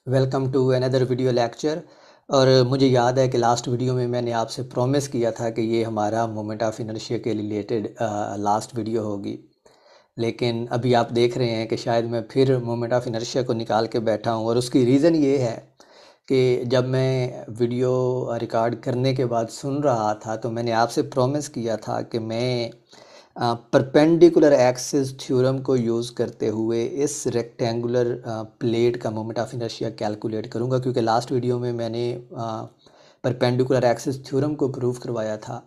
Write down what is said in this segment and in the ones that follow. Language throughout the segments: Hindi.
Welcome to another video lecture. और मुझे याद है कि लास्ट वीडियो में मैंने आपसे प्रॉमिस किया था कि ये हमारा मोमेंट ऑफ इनर्शिया के रिलेटेड लास्ट वीडियो होगी। लेकिन अभी आप देख रहे हैं कि शायद मैं फिर मोमेंट ऑफ इनर्शिया को निकाल के बैठा हूँ, और उसकी रीज़न ये है कि जब मैं वीडियो रिकॉर्ड करने के बाद सुन रहा था तो मैंने आपसे प्रॉमिस किया था कि मैं परपेंडिकुलर एक्सिस थ्योरम को यूज़ करते हुए इस रेक्टेंगुलर प्लेट का मोमेंट ऑफ इनर्शिया कैलकुलेट करूँगा, क्योंकि लास्ट वीडियो में मैंने परपेंडिकुलर एक्सिस थ्योरम को प्रूव करवाया था।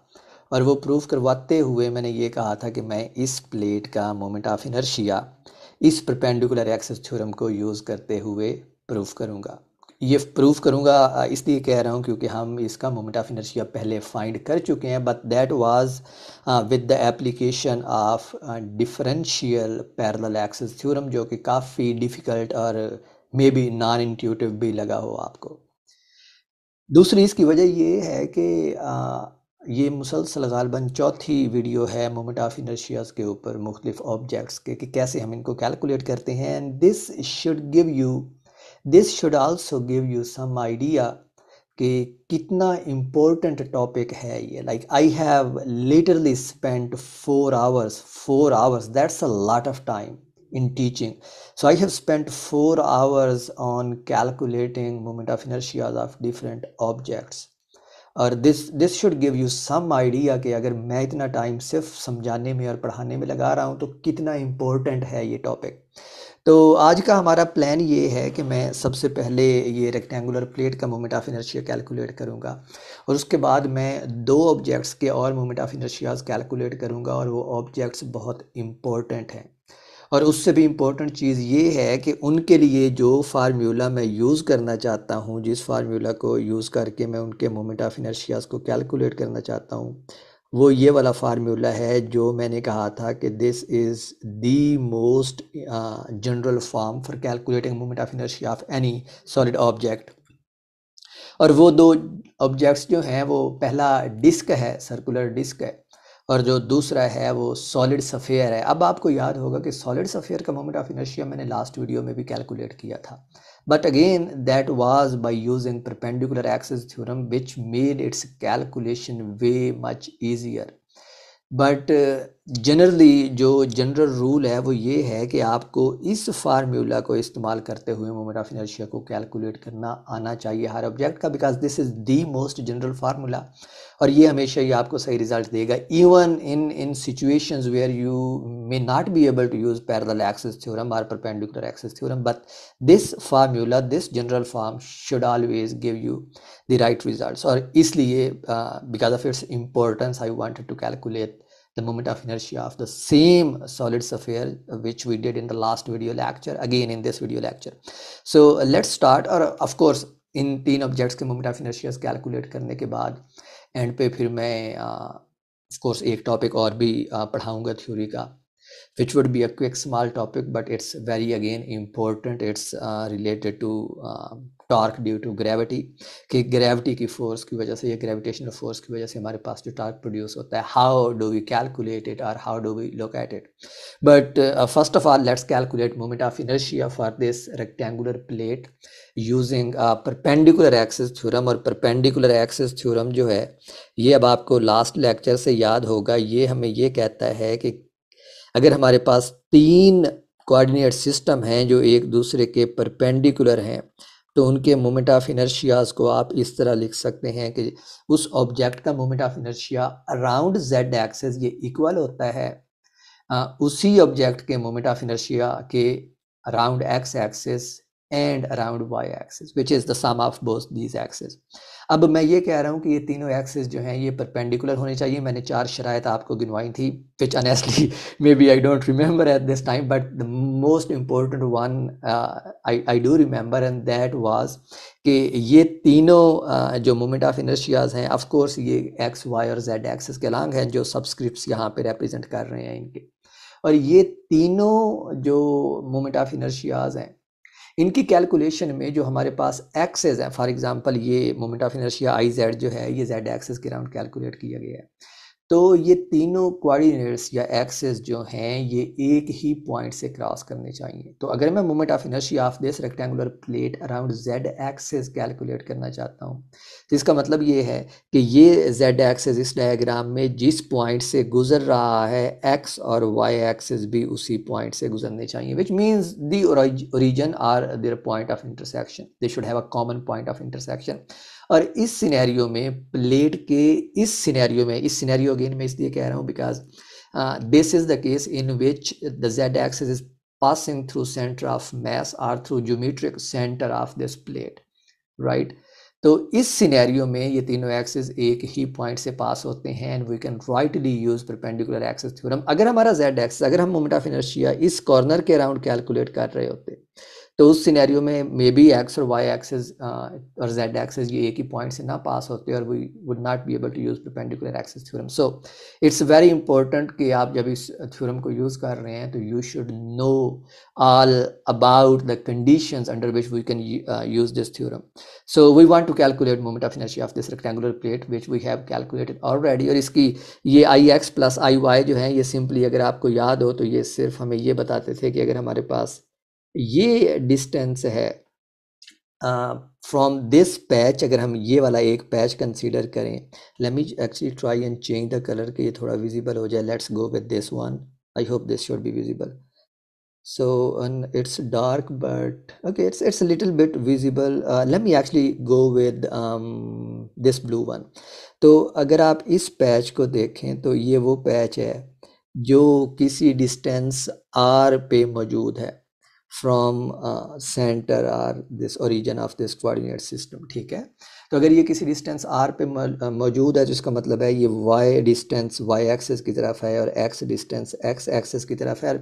और वो प्रूव करवाते हुए मैंने ये कहा था कि मैं इस प्लेट का मोमेंट ऑफ इनर्शिया इस परपेंडिकुलर एक्सिस थ्योरम को यूज़ करते हुए प्रूव करूँगा। ये प्रूव करूँगा इसलिए कह रहा हूँ क्योंकि हम इसका मोमेंट ऑफ इनर्शिया पहले फाइंड कर चुके हैं, but that was with the application of differential parallel axis theorem, जो कि काफ़ी डिफ़िकल्ट और मे बी नॉन इंट्यूटिव भी लगा हो आपको। दूसरी इसकी वजह ये है कि ये मुसलसल गालबन चौथी वीडियो है मोमेंट ऑफ इनर्शियाज के ऊपर मुख्तलिफ ऑब्जेक्ट्स के कि कैसे हम इनको कैलकुलेट करते हैं। And this should also give you some idea कि कितना इम्पोर्टेंट टॉपिक है ये। Like I have literally spent 4 hours that's a lot of time in teaching. So I have spent 4 hours on calculating moment of inertia of different objects. और this should give you some idea कि अगर मैं इतना टाइम सिर्फ समझाने में और पढ़ाने में लगा रहा हूँ तो कितना इम्पोर्टेंट है ये टॉपिक। तो आज का हमारा प्लान ये है कि मैं सबसे पहले ये रेक्टेंगुलर प्लेट का मोमेंट ऑफ इनर्शिया कैलकुलेट करूँगा, और उसके बाद मैं दो ऑब्जेक्ट्स के और मोमेंट ऑफ इनर्शियाज कैलकुलेट करूँगा, और वो ऑब्जेक्ट्स बहुत इम्पोर्टेंट हैं। और उससे भी इम्पोर्टेंट चीज़ ये है कि उनके लिए जो फार्मूला मैं यूज़ करना चाहता हूँ, जिस फार्मूला को यूज़ करके मैं उनके मोमेंट ऑफ इनर्शियाज को कैलकुलेट करना चाहता हूँ, वो ये वाला फार्मूला है जो मैंने कहा था कि this is the most general form for calculating moment of inertia of any solid object. और वो दो ऑब्जेक्ट्स जो हैं, वो पहला डिस्क है, सर्कुलर डिस्क है, और जो दूसरा है वो सॉलिड सफ़ेयर है। अब आपको याद होगा कि सॉलिड सफ़ेयर का मोमेंट ऑफ इनर्शिया मैंने लास्ट वीडियो में भी कैलकुलेट किया था, but again that was by using perpendicular axis theorem which made it's calculation way much easier. But generally जो जनरल रूल है वो ये है कि आपको इस फार्मूला को इस्तेमाल करते हुए मोमेंट ऑफ इनर्शिया को कैलकुलेट करना आना चाहिए हर ऑब्जेक्ट का, because this is the most general formula. और ये हमेशा ही आपको सही रिजल्ट देगा, even in situations where you may not be able to use parallel axis theorem और perpendicular axis theorem, but this formula, this general form should always give you the right results. और इसलिए because of its importance I wanted to calculate the moment of inertia of the same solid sphere which we did in the last video lecture again in this video lecture. So let's start। और of course इन तीन ऑब्जेक्ट्स के मोमेंट ऑफ इनर्शियाज कैलकुलेट करने के बाद एंड पे फिर मैं ऑफ कोर्स एक टॉपिक और भी पढ़ाऊंगा थ्योरी का, which would be a quick small topic, but it's very again important. It's related to torque due to gravity, कि ग्रेविटी की फोर्स की वजह से या ग्रेविटेशनल फोर्स की वजह से हमारे पास जो टॉर्क प्रोड्यूस होता है, how do we calculate it और how do we look at it. But first of all let's calculate moment of inertia for this rectangular plate using perpendicular axis theorem. और परपेंडिकुलर एक्सिस थ्योरम जो है ये अब आपको लास्ट लेक्चर से याद होगा, ये हमें ये कहता है कि अगर हमारे पास तीन कोऑर्डिनेट सिस्टम हैं जो एक दूसरे के परपेंडिकुलर हैं, तो उनके मोमेंट ऑफ इनर्शियाज को आप इस तरह लिख सकते हैं कि उस ऑब्जेक्ट का moment of inertia around z axis ये इक्वल होता है उसी ऑब्जेक्ट के मोमेंट ऑफ इनर्शिया के around x axis and around y axis, which is the sum of both these axis. अब मैं ये कह रहा हूँ कि ये तीनों एक्सिस जो हैं ये परपेंडिकुलर होने चाहिए। मैंने 4 शराइत आपको गिनवाई थी, which honestly may be I don't remember at this time, but the most important one I do remember, and that was कि ये तीनों जो मोमेंट ऑफ इनर्शियाज हैं, ऑफ कोर्स ये एक्स वाई और जेड एक्सिस के अलॉन्ग हैं जो सबस्क्रिप्ट्स यहाँ पे रिप्रेजेंट कर रहे हैं इनके। और ये तीनों जो मोमेंट ऑफ इनर्शियाज हैं इनकी कैलकुलेशन में जो हमारे पास एक्सेस हैं, फॉर एग्जांपल ये moment of inertia I Z जो है ये जेड एक्सिस के अराउंड कैलकुलेट किया गया है। तो ये तीनों कोऑर्डिनेट्स या एक्सेस जो हैं ये एक ही पॉइंट से क्रॉस करने चाहिए। तो अगर मैं moment of inertia of this rectangular plate around z axes calculate करना चाहता हूँ, तो इसका मतलब ये है कि ये जेड एक्सेस इस डायग्राम में जिस पॉइंट से गुजर रहा है, एक्स और वाई एक्सेस भी उसी पॉइंट से गुजरने चाहिए, which means the origin are their point of intersection, they should have a common point of intersection. और इस सिनेरियो में प्लेट के इस सिनेरियो अगेन मैं इसलिए कह रहा हूँ because this is the case in which the Z axis is passing through centre of mass और through geometric centre of this plate, right. तो इस सिनेरियो में ये तीनों एक्सिस एक ही पॉइंट से पास होते हैं and we can rightly use perpendicular axis theorem. अगर हमारा जेड एक्सिस, अगर हम मोमेंट ऑफ इनर्शिया इस कॉर्नर के अराउंड कैलकुलेट कर रहे होते तो उस सिनेरियो में मे बी एक्स और वाई एक्सिस और जेड एक्सिस ये एक ही पॉइंट से ना पास होते और we would not be able to use perpendicular axis theorem. So it's very important कि आप जब इस थ्योरम को यूज कर रहे हैं तो you should know all about the conditions under which we can use this theorem. So we want to calculate moment of inertia of this rectangular plate which we have calculated already। और इसकी ये ix plus iy जो है ये सिंपली अगर आपको याद हो तो ये सिर्फ हमें ये बताते थे कि अगर हमारे पास ये डिस्टेंस है फ्रॉम दिस पैच, अगर हम ये वाला एक पैच कंसीडर करें, late me actually try and change the colour कि ये थोड़ा विजिबल हो जाए। Let's go with this one, I hope this should be visible. So and it's dark but okay, it's a little bit visible। let me actually go with this blue one। तो अगर आप इस पैच को देखें तो ये वो पैच है जो किसी डिस्टेंस r पे मौजूद है from centre or this origin of this coordinate system, ठीक है। तो अगर ये किसी डिस्टेंस r पे मौजूद है तो इसका मतलब है ये y डिस्टेंस y एक्सेस की तरफ है और x डिस्टेंस x एक्सेस की तरफ है,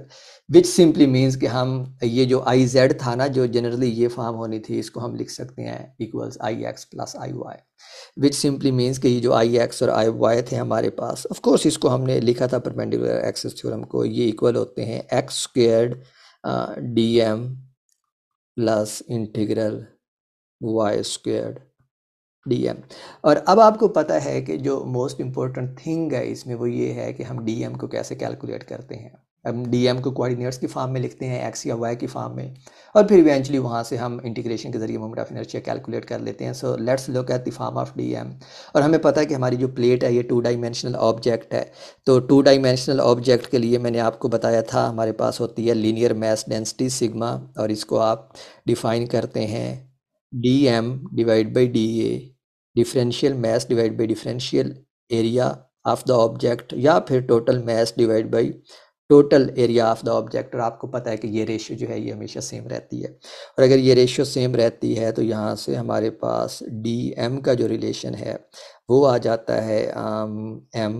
विच सिंपली मीन्स कि हम ये जो आई जेड था ना जो जनरली ये फॉर्म होनी थी, इसको हम लिख सकते हैं equals I x plus I y, which simply means कि ये जो आई एक्स और आई वाई थे हमारे पास, ऑफ कोर्स इसको हमने लिखा था परपेंडिकुलर एक्सिस थ्योरम को, ये इक्वल होते हैं x squared d m plus integral y squared d m. और अब आपको पता है कि जो मोस्ट इम्पोर्टेंट थिंग है इसमें वो ये है कि हम डी एम को कैसे कैलकुलेट करते हैं। हम डी एम को कोऑर्डिनेट्स की फॉर्म में लिखते हैं, एक्स या वाई की फॉर्म में, और फिर इवेंचुअली वहाँ से हम इंटीग्रेशन के जरिए मोमेंट ऑफ इनर्शिया कैलकुलेट कर लेते हैं। So let's look at the form of d m. और हमें पता है कि हमारी जो प्लेट है ये 2 डायमेंशनल ऑब्जेक्ट है। तो 2 डायमेंशनल ऑब्जेक्ट के लिए मैंने आपको बताया था हमारे पास होती है लीनियर मास डेंसिटी सिग्मा, और इसको आप डिफाइन करते हैं d M divide by d a differential mass divide by differential area of the object, या फिर total mass divide by total area of the object. और आपको पता है कि ये रेशियो जो है ये हमेशा सेम रहती है, और अगर ये रेशियो सेम रहती है तो यहाँ से हमारे पास डी एम का जो रिलेशन है वो आ जाता है m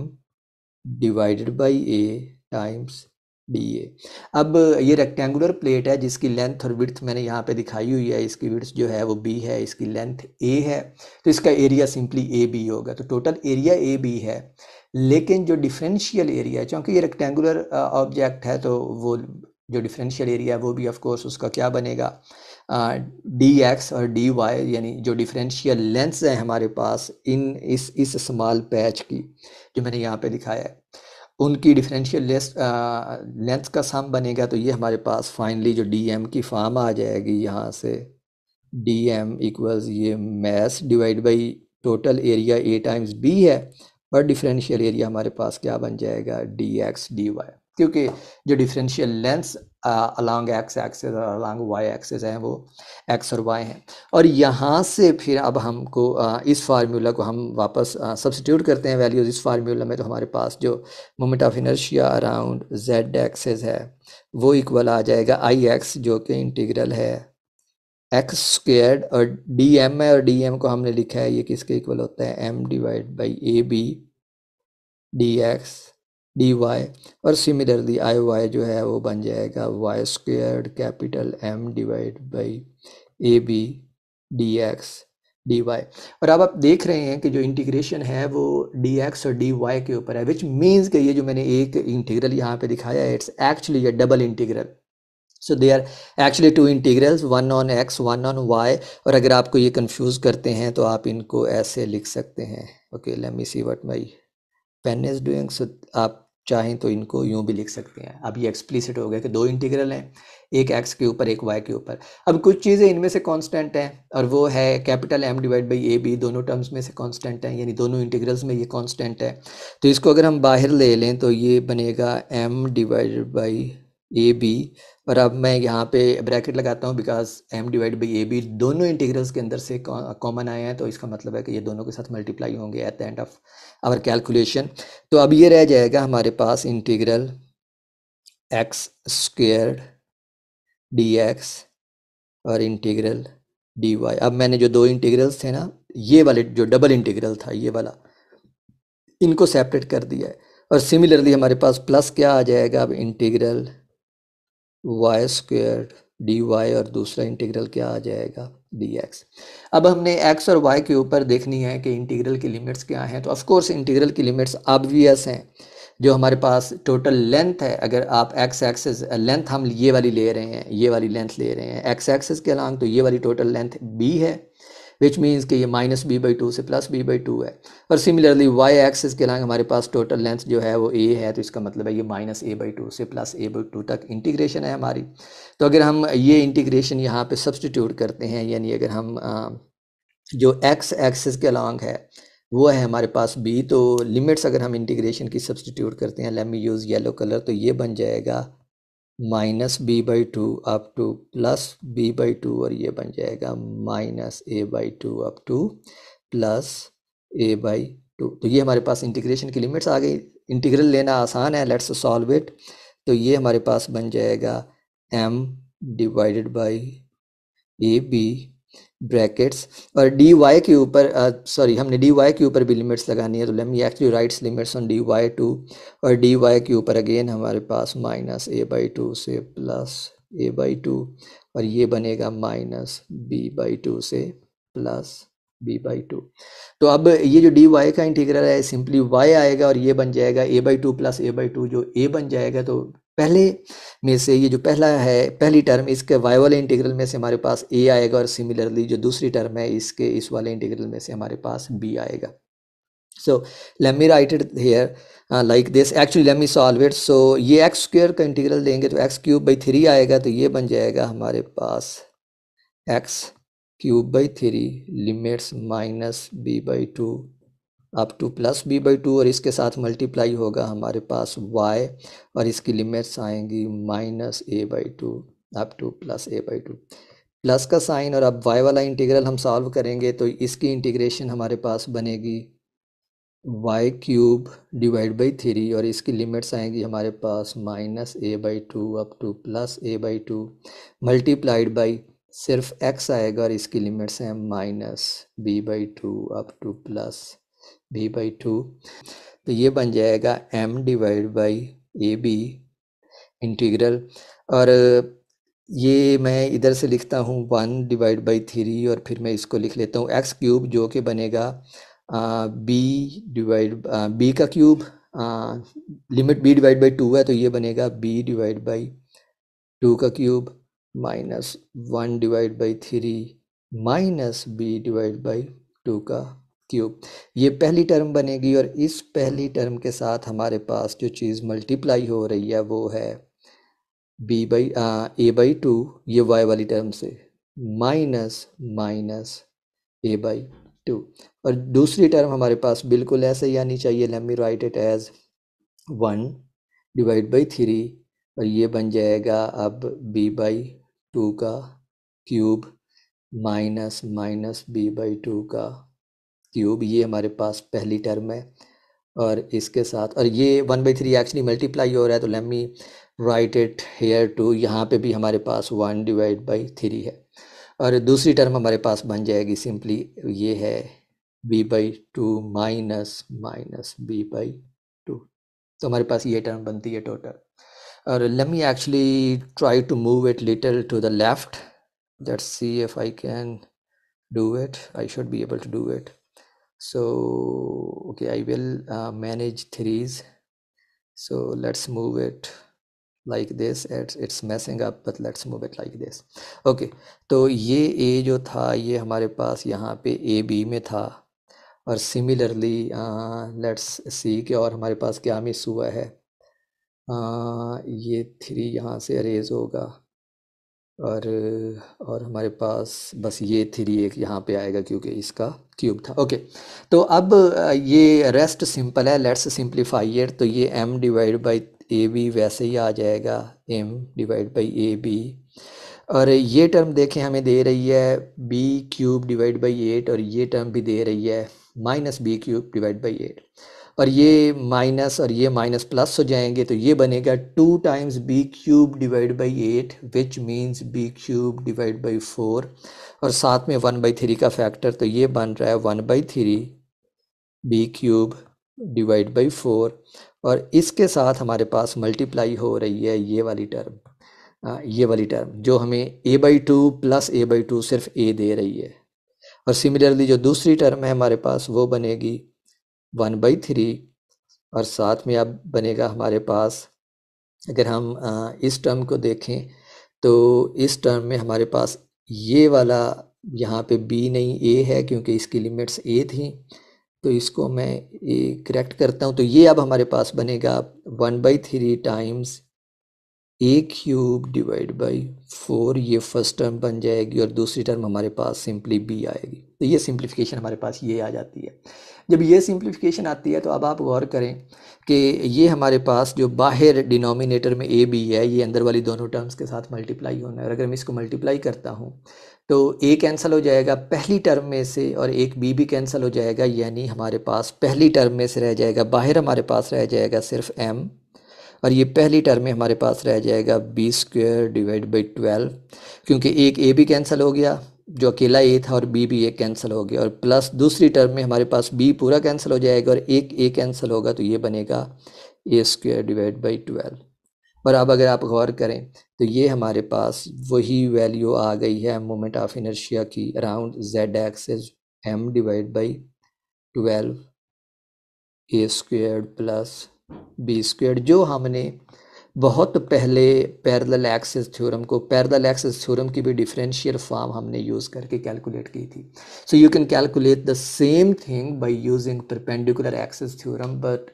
divided by a times d a. अब ये रेक्टेंगुलर प्लेट है जिसकी लेंथ और विड्थ मैंने यहाँ पे दिखाई हुई है, इसकी विड्थ जो है वो बी है, इसकी लेंथ ए है, तो इसका एरिया सिंपली ए बी होगा। तो टोटल एरिया ए बी है, लेकिन जो डिफरेंशियल एरिया है, क्योंकि ये रेक्टेंगुलर ऑब्जेक्ट है तो वो जो डिफरेंशियल एरिया है वो भी ऑफ कोर्स उसका क्या बनेगा डी एक्स और डी वाई, यानी जो डिफरेंशियल लेंथ्स हैं हमारे पास इन इस स्मॉल पैच की जो मैंने यहाँ पे दिखाया है उनकी डिफरेंशियल लेंथ का सम बनेगा। तो ये हमारे पास फाइनली जो डी एम की फॉर्म आ जाएगी यहाँ से डी एम इक्वल्स ये mass divide by total area a times b है, और डिफरेंशियल एरिया हमारे पास क्या बन जाएगा डी एक्स डी वाई, क्योंकि जो differential lengths along x axes और अलॉन्ग वाई एक्सेस हैं वो एक्स और वाई हैं। और यहाँ से फिर अब हमको इस फार्मूला को हम वापस सब्स्टिट्यूट करते हैं वैल्यूज इस फार्मूला में, तो हमारे पास जो moment of inertia around z axes है वो इक्वल आ जाएगा आई एक्स जो कि इंटीग्रल है एक्स स्क्वेयर्ड, और डी एम है और डी एम को हमने लिखा है ये किसके इक्वल होता है M divide by A b d x d y, और सिमिलरली आई वाई जो है वो बन जाएगा y squared capital M divide by A b d x d y. और अब आप देख रहे हैं कि जो इंटीग्रेशन है वो डी एक्स और डी वाई के ऊपर है, विच मीन्स कि ये जो मैंने एक इंटीग्रल यहाँ पे दिखाया है it's actually a double integral. So they are actually 2 integrals, one on x one on y. और अगर आपको ये कंफ्यूज करते हैं तो आप इनको ऐसे लिख सकते हैं। Okay let me see what my pen is doing, so आप चाहें तो इनको यूं भी लिख सकते हैं। अब ये एक्सप्लिसिट हो गया कि दो इंटीग्रल हैं, एक एक्स के ऊपर एक वाई के ऊपर। अब कुछ चीज़ें इनमें से कांस्टेंट हैं और वो है capital M divide by A b, दोनों टर्म्स में से कांस्टेंट हैं, यानी दोनों इंटीग्रल्स में ये कांस्टेंट है। तो इसको अगर हम बाहर ले लें तो ये बनेगा m divided by A b, और अब मैं यहाँ पे ब्रैकेट लगाता हूँ because m divide by A b दोनों इंटीग्रल्स के अंदर से कॉमन आए हैं, तो इसका मतलब है कि ये दोनों के साथ मल्टीप्लाई होंगे at the end of our calculation. तो अब ये रह जाएगा हमारे पास integral X square D X और इंटीग्रल डी वाई। अब मैंने जो दो इंटीग्रल्स थे ना, ये वाले जो डबल इंटीग्रल था ये वाला, इनको सेपरेट कर दिया है। और सिमिलरली हमारे पास प्लस क्या आ जाएगा, अब integral y square d y, और दूसरा इंटीग्रल क्या आ जाएगा, डी एक्स। अब हमने एक्स और वाई के ऊपर देखनी है कि इंटीग्रल की लिमिट्स क्या हैं। तो ऑफ कोर्स इंटीग्रल की लिमिट्स ऑब्वियस हैं। जो हमारे पास टोटल लेंथ है, अगर आप एक्स एक्सिस लेंथ हम ये वाली ले रहे हैं, ये वाली लेंथ ले रहे हैं एक्स एक्सिस के अलॉन्ग, तो ये वाली टोटल लेंथ बी है, विच मीन्स कि ये माइनस बी बाई टू से प्लस बी बाई टू है। और सिमिलरली वाई एक्सिस के अलॉन्ग हमारे पास टोटल लेंथ जो है वो ए है, तो इसका मतलब है ये माइनस ए बाई टू से प्लस ए बाई टू तक इंटीग्रेशन है हमारी। तो अगर हम ये इंटीग्रेशन यहाँ पे सब्सटीट्यूट करते हैं, यानी अगर हम जो एक्स एक्सिस के अलॉन्ग है वो है हमारे पास बी, तो लिमिट्स अगर हम इंटीग्रेशन की सब्सटीट्यूट करते हैं, let me use yellow colour, तो ये बन जाएगा minus B by two up to plus B by two, और ये बन जाएगा minus A by two up to plus A by two. तो ये हमारे पास इंटीग्रेशन की लिमिट्स आ गई। इंटीग्रल लेना आसान है, लेट्स सॉल्व इट। तो ये हमारे पास बन जाएगा m divided by A b brackets, और डी वाई के ऊपर सॉरी हमने डी वाई के ऊपर भी लिमिट्स लगानी है, तो let me actually rights limits on D Y too, और डी वाई के ऊपर अगेन हमारे पास माइनस ए बाई टू से प्लस ए बाई टू, और ये बनेगा माइनस बी बाई टू से प्लस बी बाई टू। तो अब ये जो डी वाई का इंटीग्रल है सिंपली वाई आएगा और ये बन जाएगा A by two plus A by two, जो ए बन जाएगा। तो पहले में से ये जो पहला है, पहली टर्म, इसके वाई वाले इंटीग्रल में से हमारे पास ए आएगा, और सिमिलरली जो दूसरी टर्म है इसके इस वाले इंटीग्रल में से हमारे पास बी आएगा। So let me write it here like this, actually let me solve it. So ये एक्स स्क्वायर का इंटीग्रल देंगे तो एक्स क्यूब बाई थ्री आएगा, तो ये बन जाएगा हमारे पास X cube by three limits minus B by two up to plus B by two, और इसके साथ मल्टीप्लाई होगा हमारे पास y, और इसकी लिमिट्स आएंगी minus A by two up to plus A by two. Plus का साइन, और अब y वाला इंटीग्रल हम सॉल्व करेंगे तो इसकी इंटीग्रेशन हमारे पास बनेगी Y cube divide by three, और इसकी लिमिट्स आएंगी हमारे पास minus A by two up to plus A by two, multiplied by सिर्फ x आएगा, और इसकी लिमिट्स हैं minus B by two up to plus B by two. तो ये बन जाएगा m divide by A B integral, और ये मैं इधर से लिखता हूँ वन डिवाइड बाई थ्री, और फिर मैं इसको लिख लेता हूँ एक्स क्यूब, जो कि बनेगा बी डिवाइड बी का cube, limit b divide by two है तो ये बनेगा b डिवाइड बाई टू का cube minus one divide by three minus b divide by two का क्यूब। ये पहली टर्म बनेगी, और इस पहली टर्म के साथ हमारे पास जो चीज़ मल्टीप्लाई हो रही है वो है b by a by two, ये वाई वाली टर्म से, minus minus A by two, और दूसरी टर्म हमारे पास बिल्कुल ऐसे ही आनी चाहिए। Let me write it as one divide by three, और ये बन जाएगा अब बी बाई टू का cube minus minus B by two का क्यूब, ये हमारे पास पहली टर्म है। और इसके साथ, और ये one by three actually multiply हो रहा है, तो let me write it here too, यहाँ पे भी हमारे पास वन डिवाइड बाई थ्री है, और दूसरी टर्म हमारे पास बन जाएगी सिंपली ये है b by two minus minus B by two. तो हमारे पास ये टर्म बनती है टोटल। और let me actually try to move it little to the left, let's see if I can do it. I should be able to do it. So okay, I will manage threes, so let's move it like this. It's messing up, but let's move it like this. Okay, तो ये a जो था ये हमारे पास यहाँ पे a b में था, और सिमिलरली लेट्स सी कि और हमारे पास क्या मिस हुआ है। ये 3 यहाँ से अरेज होगा और हमारे पास बस ये 3 एक यहाँ पे आएगा क्योंकि इसका क्यूब था। ओके, तो अब ये रेस्ट सिंपल है, लेट्स सिंप्लीफाई इट। तो ये m divide by A b वैसे ही आ जाएगा, m divide by A b. और ये टर्म देखें हमें दे रही है बी क्यूब डिवाइड बाई 8, और ये टर्म भी दे रही है minus b cube divide by 8। और ये माइनस और ये माइनस प्लस हो जाएंगे, तो ये बनेगा 2 times b cube divide by 8 which means b cube divide by 4, और साथ में 1/3 का फैक्टर, तो ये बन रहा है 1/3 बी क्यूब डिवाइड बाई 4। और इसके साथ हमारे पास मल्टीप्लाई हो रही है ये वाली टर्म, ये वाली टर्म जो हमें a/2 प्लस a/2 सिर्फ a दे रही है। और सिमिलरली जो दूसरी टर्म है हमारे पास वो बनेगी 1/3, और साथ में अब बनेगा हमारे पास, अगर हम इस टर्म को देखें तो इस टर्म में हमारे पास ये वाला यहाँ पे b नहीं a है क्योंकि इसकी लिमिट्स a थी, तो इसको मैं करेक्ट करता हूँ। तो ये अब हमारे पास बनेगा 1/3 times A cube divide by 4, ये फर्स्ट टर्म बन जाएगी, और दूसरी टर्म हमारे पास सिंपली बी आएगी। तो ये सिंप्लीफिकेशन हमारे पास ये आ जाती है। जब ये सिंप्लीफिकेशन आती है तो अब आप गौर करें कि ये हमारे पास जो बाहर डिनोमिनेटर में ए बी है, ये अंदर वाली दोनों टर्म्स के साथ मल्टीप्लाई होना है। और अगर मैं इसको मल्टीप्लाई करता हूँ तो ए कैंसिल हो जाएगा पहली टर्म में से, और एक बी भी कैंसिल हो जाएगा, यानी हमारे पास पहली टर्म में से रह जाएगा, बाहर हमारे पास रह जाएगा सिर्फ m, और ये पहली टर्म में हमारे पास रह जाएगा बी स्क्वेयर डिवाइड बाई 12, क्योंकि एक ए भी कैंसिल हो गया जो अकेला ए था, और बी भी एक कैंसिल हो गया, और प्लस दूसरी टर्म में हमारे पास बी पूरा कैंसिल हो जाएगा और एक ए कैंसिल होगा, तो ये बनेगा ए स्क्वेयर डिवाइड बाई 12। और अब अगर आप गौर करें तो ये हमारे पास वही वैल्यू आ गई है मोमेंट ऑफ इनर्शिया की around z axis, m divide by 12 a square plus b square, जो हमने बहुत पहले पैरेलल एक्सिस थ्योरम को, पैरेलल एक्सिस थ्योरम की भी डिफरेंशियल फॉर्म हमने यूज़ करके कैलकुलेट की थी। So you can calculate the same thing by using perpendicular axis theorem, but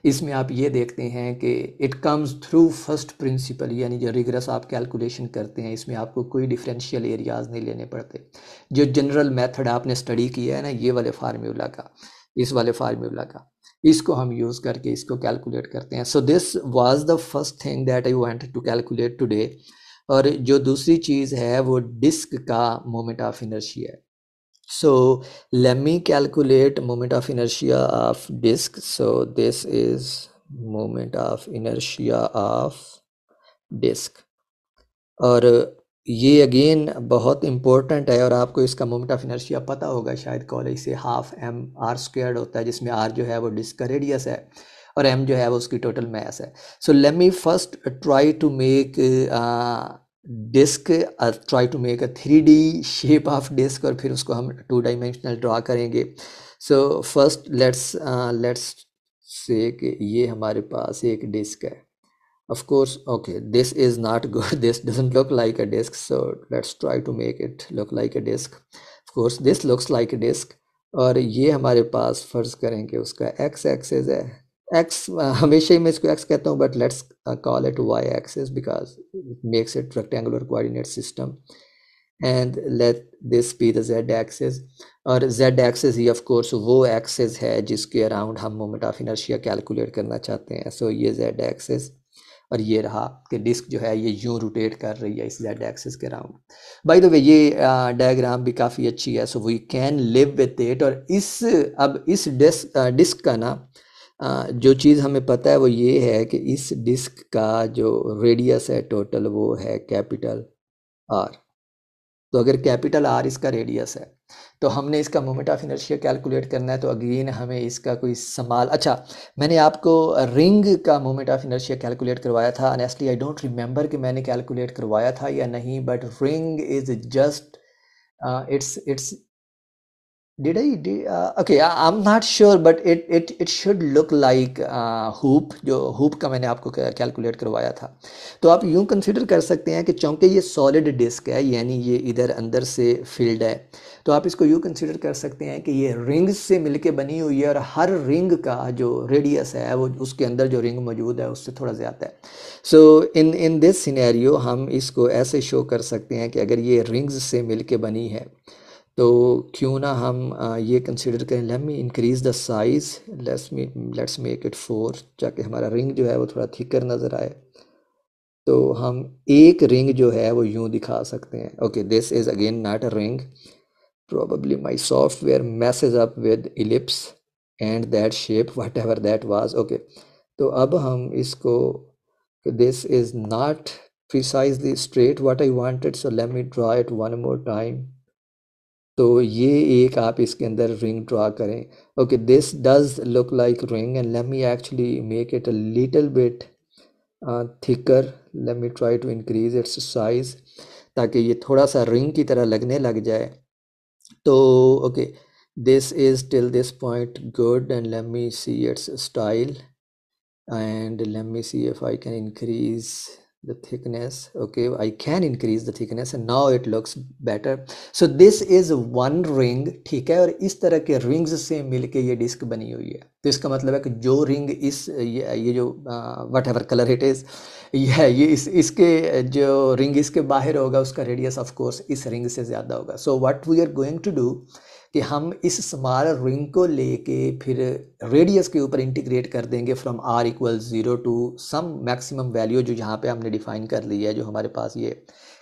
इसमें आप ये देखते हैं कि it comes through first principle, यानी जो रिगरस आप कैलकुलेशन करते हैं इसमें आपको कोई डिफरेंशियल एरियाज नहीं लेने पड़ते। जो जनरल मेथड आपने स्टडी किया है ना, ये वाले फार्मूला का, इस वाले फार्मूला का, इसको हम यूज़ करके इसको कैलकुलेट करते हैं। So this was the first thing that I wanted to calculate today. और जो दूसरी चीज़ है वो डिस्क का मोमेंट ऑफ इनर्शिया है। So let me calculate moment of inertia of disk. So this is moment of inertia of disk, और ये अगेन बहुत इंपॉर्टेंट है, और आपको इसका मोमेंट ऑफ इनर्शिया पता होगा शायद कॉलेज से, हाफ m r स्क्वायर्ड होता है, जिसमें r जो है वो डिस्क का रेडियस है और m जो है वो उसकी टोटल मास है। So let me first try to make disc, try to make a 3D shape of disc, और फिर उसको हम 2 डायमेंशनल ड्रा करेंगे। सो फर्स्ट लेट्स से कि ये हमारे पास एक डिस्क है। Of course, okay, this is not good. This doesn't look like a disk, so let's try to make it look like a disk. Of course, this looks like a disk. और ये हमारे पास फर्ज करें कि उसका x एक्सिस है, x हमेशा ही मैं इसको x कहता हूँ, but let's call it y axis because it makes it rectangular coordinate system. And let this be the z axis. और z axis he of course वो axis है जिसके अराउंड हम मोमेंट ऑफ इनर्शिया कैलकुलेट करना चाहते हैं। सो ये z axis, और ये रहा कि डिस्क जो है ये यूं रोटेट कर रही है इस जेड एक्सिस के राउंड। बाय द वे ये डायग्राम भी काफ़ी अच्छी है, so we can live with it. और इस डिस्क का ना जो चीज़ हमें पता है वो ये है कि इस डिस्क का जो रेडियस है टोटल वो है कैपिटल आर। तो अगर कैपिटल आर इसका रेडियस है तो हमने इसका मोमेंट ऑफ इनर्शिया कैलकुलेट करना है, तो अगेन हमें इसका कोई समाल, अच्छा मैंने आपको रिंग का मोमेंट ऑफ इनर्शिया कैलकुलेट करवाया था। ऑनेस्टली आई डोंट रिमेंबर कि मैंने कैलकुलेट करवाया था या नहीं, but ring is just it's Okay, I'm not sure, but it should look like hoop, जो hoop का मैंने आपको कैलकुलेट करवाया था। तो आप यूं कंसिडर कर सकते हैं कि चूंकि ये सॉलिड डिस्क है, यानी ये इधर अंदर से फिल्ड है, तो आप इसको यूं कंसिडर कर सकते हैं कि ये रिंग्स से मिलके बनी हुई है, और हर रिंग का जो रेडियस है वो उसके अंदर जो रिंग मौजूद है उससे थोड़ा ज़्यादा है। सो इन इन दिस सिनेरियो हम इसको ऐसे शो कर सकते हैं कि अगर ये रिंग्स से मिलके बनी है, तो क्यों ना हम ये कंसिडर करें, let me increase the size, let's make it 4, ताकि हमारा रिंग जो है वो थोड़ा थिकर नज़र आए। तो हम एक रिंग जो है वो यूं दिखा सकते हैं। Okay, this is again not a ring, probably my software messes up with ellipse and that shape whatever that was। okay, तो अब हम इसको, this is not precisely straight what I wanted, so let me draw it one more time। तो ये एक आप इसके अंदर रिंग ड्रा करें। Okay, this does look like ring, and let me actually make it a little bit thicker, let me try to increase its size, ताकि ये थोड़ा सा रिंग की तरह लगने लग जाए। तो okay, this is till this point good, and let me see it's style, and let me see if I can increase the thickness। okay, I can increase the thickness and now it looks better। so this is one ring, ठीक है, और इस तरह के रिंग्स से मिलके ये डिस्क बनी हुई है। तो इसका मतलब है कि जो रिंग इस ये जो whatever colour it is, ये इसके जो रिंग इसके बाहर होगा उसका रेडियस ऑफ कोर्स इस रिंग से ज़्यादा होगा। So what we are going to do कि हम इस स्मॉल रिंग को लेके फिर रेडियस के ऊपर इंटीग्रेट कर देंगे from r equal 0 to some maximum value जो यहाँ पे हमने डिफाइन कर ली है, जो हमारे पास ये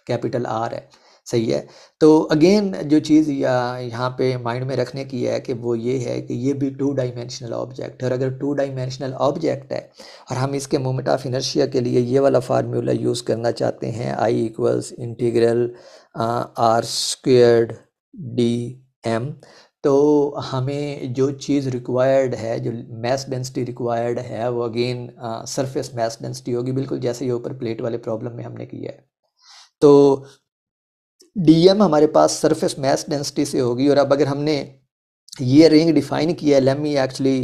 कैपिटल R है। सही है। तो अगेन जो चीज़ यहाँ पे माइंड में रखने की है कि वो ये है कि ये भी 2 डायमेंशनल ऑब्जेक्ट है, और अगर 2 डायमेंशनल ऑब्जेक्ट है और हम इसके मोमेंट ऑफ इनर्शिया के लिए ये वाला फार्मूला यूज़ करना चाहते हैं, I equals integral r squared d m, तो हमें जो चीज़ रिक्वायर्ड है, जो मैस डेंसिटी रिक्वायर्ड है, वो अगेन सरफेस मैस डेंसिटी होगी, बिल्कुल जैसे ये ऊपर प्लेट वाले प्रॉब्लम में हमने किया है। तो डीएम हमारे पास सरफेस मैस डेंसिटी से होगी। और अब अगर हमने ये रिंग डिफाइन किया, let me actually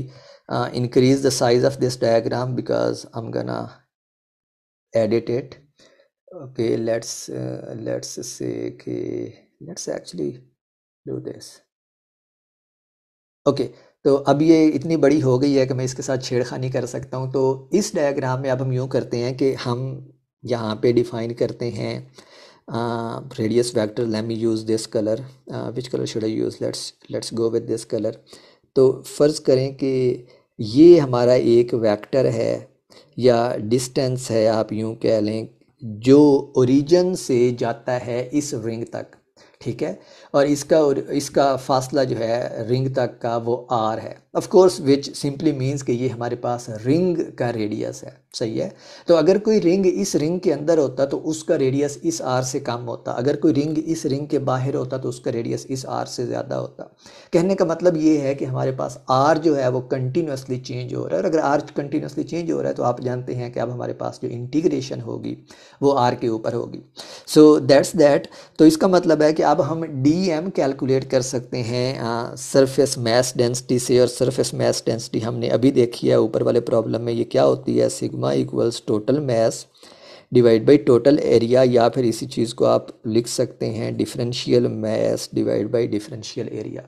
increase the size of this diagram because I am gonna edit it. Okay, let's say कि let's actually do this. Okay, तो अब ये इतनी बड़ी हो गई है कि मैं इसके साथ छेड़खानी कर सकता हूँ। तो इस डायग्राम में अब हम यूँ करते हैं कि हम यहाँ पे डिफाइन करते हैं radius vector. Late me use this colour, which colour should I use, let's go with this colour. तो फ़र्ज़ करें कि ये हमारा एक वेक्टर है या डिस्टेंस है, आप यूँ कह लें, जो ओरिजिन से जाता है इस रिंग तक, ठीक है, और इसका फासला जो है रिंग तक का वो r है। Of course which simply means कि ये हमारे पास रिंग का रेडियस है। सही है। तो अगर कोई रिंग इस रिंग के अंदर होता तो उसका रेडियस इस r से कम होता, अगर कोई रिंग इस रिंग के बाहर होता तो उसका रेडियस इस r से ज़्यादा होता। कहने का मतलब ये है कि हमारे पास r जो है वो कंटिन्यूसली चेंज हो रहा है, और अगर r कंटिन्यूसली चेंज हो रहा है तो आप जानते हैं कि अब हमारे पास जो इंटीग्रेशन होगी वो r के ऊपर होगी। So that's that. तो इसका मतलब है कि अब हम dm कैलकुलेट कर सकते हैं सरफेस मैस डेंसिटी से, और सरफेस मैस डेंसिटी हमने अभी देखी है ऊपर वाले प्रॉब्लम में। ये क्या होती है, sigma equals total mass divide by total area, या फिर इसी चीज़ को आप लिख सकते हैं differential mass divide by differential area.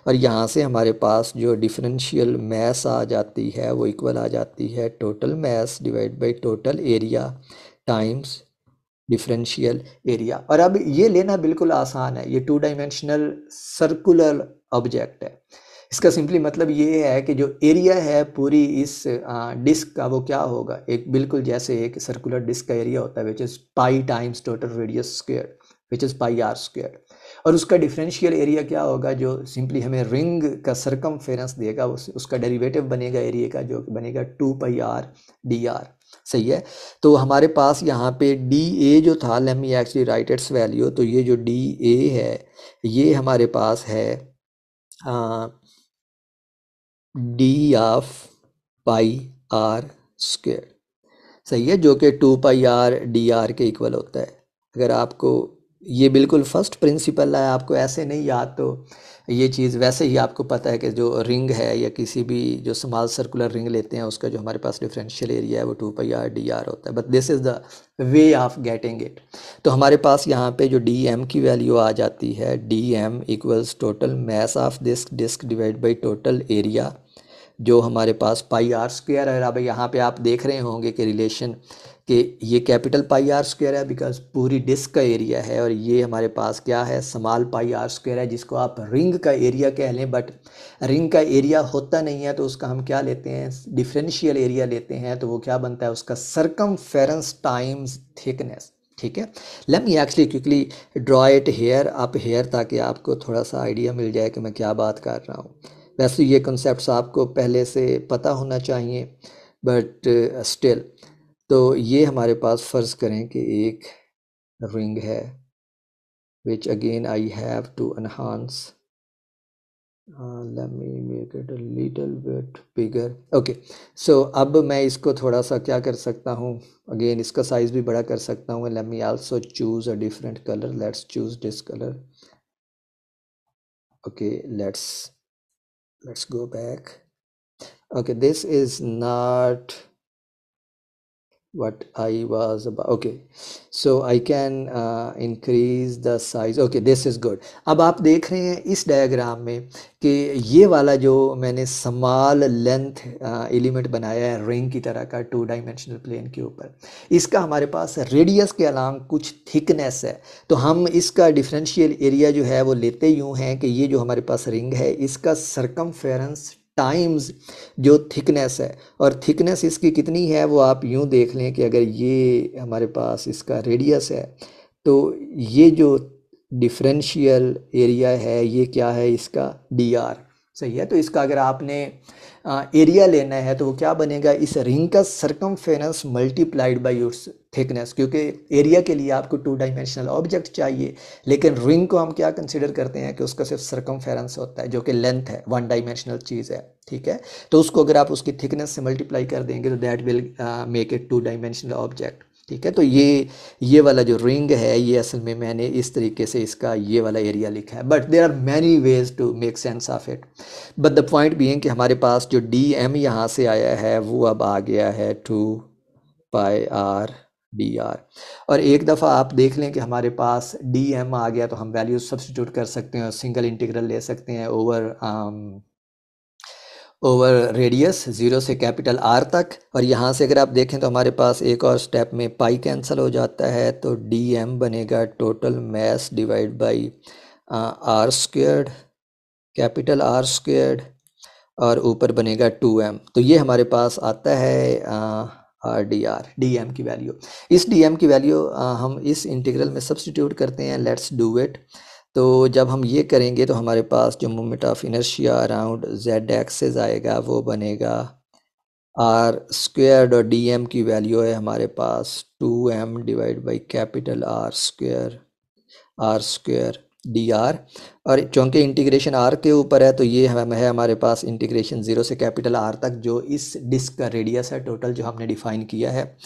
और यहाँ से हमारे पास जो डिफरेंशियल मैस आ जाती है वो इक्वल आ जाती है total mass divide by total area times differential area. और अब ये लेना बिल्कुल आसान है, ये 2 डायमेंशनल सर्कुलर ऑब्जेक्ट है। इसका सिंपली मतलब ये है कि जो एरिया है पूरी इस डिस्क का वो क्या होगा, एक बिल्कुल जैसे एक सर्कुलर डिस्क का एरिया होता है which is pi times total radius square which is pi r square. और उसका डिफरेंशियल एरिया क्या होगा, जो सिंपली हमें रिंग का सरकमफेरेंस देगा, उसका डेरिवेटिव बनेगा एरिया का, जो बनेगा 2 पाई r dr। सही है। तो हमारे पास यहाँ पे डी ए जो था, late me actually right it's value. तो ये जो डी ए है ये हमारे पास है d of pi are square. सही है, जो कि 2 पाई आर डी आर के इक्वल होता है। अगर आपको ये बिल्कुल फर्स्ट प्रिंसिपल है, आपको ऐसे नहीं याद, तो ये चीज़ वैसे ही आपको पता है कि जो रिंग है या किसी भी जो स्मॉल सर्कुलर रिंग लेते हैं उसका जो हमारे पास डिफरेंशियल एरिया है वो 2πr/dr होता है, but this is the way of getting it. तो हमारे पास यहाँ पे जो डी एम की वैल्यू आ जाती है, D M equals total mass of this disc divide by total area, जो हमारे पास πr² है। अब यहाँ पे आप देख रहे होंगे कि रिलेशन कि ये कैपिटल πr² है बिकॉज पूरी डिस्क का एरिया है, और ये हमारे पास क्या है, स्मॉल πr² है जिसको आप रिंग का एरिया कह लें, बट रिंग का एरिया होता नहीं है तो उसका हम क्या लेते हैं, डिफरेंशियल एरिया लेते हैं, तो वो क्या बनता है उसका सरकमफेरेंस टाइम्स थिकनेस। ठीक है, let me actually quickly draw it here up here, ताकि आपको थोड़ा सा आइडिया मिल जाए कि मैं क्या बात कर रहा हूँ। वैसे ये कॉन्सेप्ट्स आपको पहले से पता होना चाहिए, बट स्टिल तो ये हमारे पास फ़र्ज़ करें कि एक रिंग है which again I have to enhance, let me make it a little bit bigger, okay। so अब मैं इसको थोड़ा सा क्या कर सकता हूँ, अगेन इसका साइज़ भी बड़ा कर सकता हूँ। let me also choose a different color, let's choose this color, okay। let's go back, okay। this is not what I was about, okay। so I can increase the size, okay this is good। अब आप देख रहे हैं इस डायग्राम में कि ये वाला जो मैंने स्मॉल लेंथ एलिमेंट बनाया है रिंग की तरह का 2 डायमेंशनल प्लेन के ऊपर, इसका हमारे पास रेडियस के अलांग कुछ थिकनेस है, तो हम इसका डिफरेंशियल एरिया जो है वो लेते यूँ हैं कि ये जो हमारे पास रिंग है इसका सरकमफेरेंस टाइम्स जो थिकनेस है, और थिकनेस इसकी कितनी है वो आप यूँ देख लें कि अगर ये हमारे पास इसका रेडियस है तो ये जो डिफरेंशियल एरिया है ये क्या है इसका डी आर, सही है। तो इसका अगर आपने एरिया लेना है तो वो क्या बनेगा, इस रिंग का सरकमफेरेंस मल्टीप्लाइड बाय उस थिकनेस, क्योंकि एरिया के लिए आपको 2 डायमेंशनल ऑब्जेक्ट चाहिए, लेकिन रिंग को हम क्या कंसिडर करते हैं कि उसका सिर्फ सरकमफेरेंस होता है जो कि लेंथ है, 1 डायमेंशनल चीज़ है। ठीक है, तो उसको अगर आप उसकी थिकनेस से मल्टीप्लाई कर देंगे तो that will make it 2 dimensional object. ठीक है, तो ये वाला जो रिंग है ये असल में मैंने इस तरीके से इसका ये वाला एरिया लिखा है, but there are many ways to make sense of it. But the point being कि हमारे पास जो डी एम यहाँ से आया है वो अब आ गया है 2πr/dr, और एक दफ़ा आप देख लें कि हमारे पास डी एम आ गया तो हम वैल्यूज सब्सटीट्यूट कर सकते हैं और सिंगल इंटीग्रल ले सकते हैं ओवर रेडियस 0 से कैपिटल आर तक। और यहाँ से अगर आप देखें तो हमारे पास एक और स्टेप में पाई कैंसिल हो जाता है, तो डी एम बनेगा total mass divide by r squared, capital R squared, और ऊपर बनेगा 2m। तो ये हमारे पास आता है डी एम की वैल्यू। इस डी एम की वैल्यू हम इस इंटीग्रल में सब्सटीट्यूट करते हैं, लेट्स डू इट। तो जब हम ये करेंगे तो हमारे पास जो moment of inertia around z axes आएगा वो बनेगा आर स्क्वेयर्ड, और डी एम की वैल्यू है हमारे पास 2m divide by capital R square d r. और चूँकि इंटीग्रेशन आर के ऊपर है तो ये है हमारे पास इंटीग्रेशन 0 से कैपिटल आर तक, जो इस डिस्क का रेडियस है टोटल जो हमने डिफाइन किया है।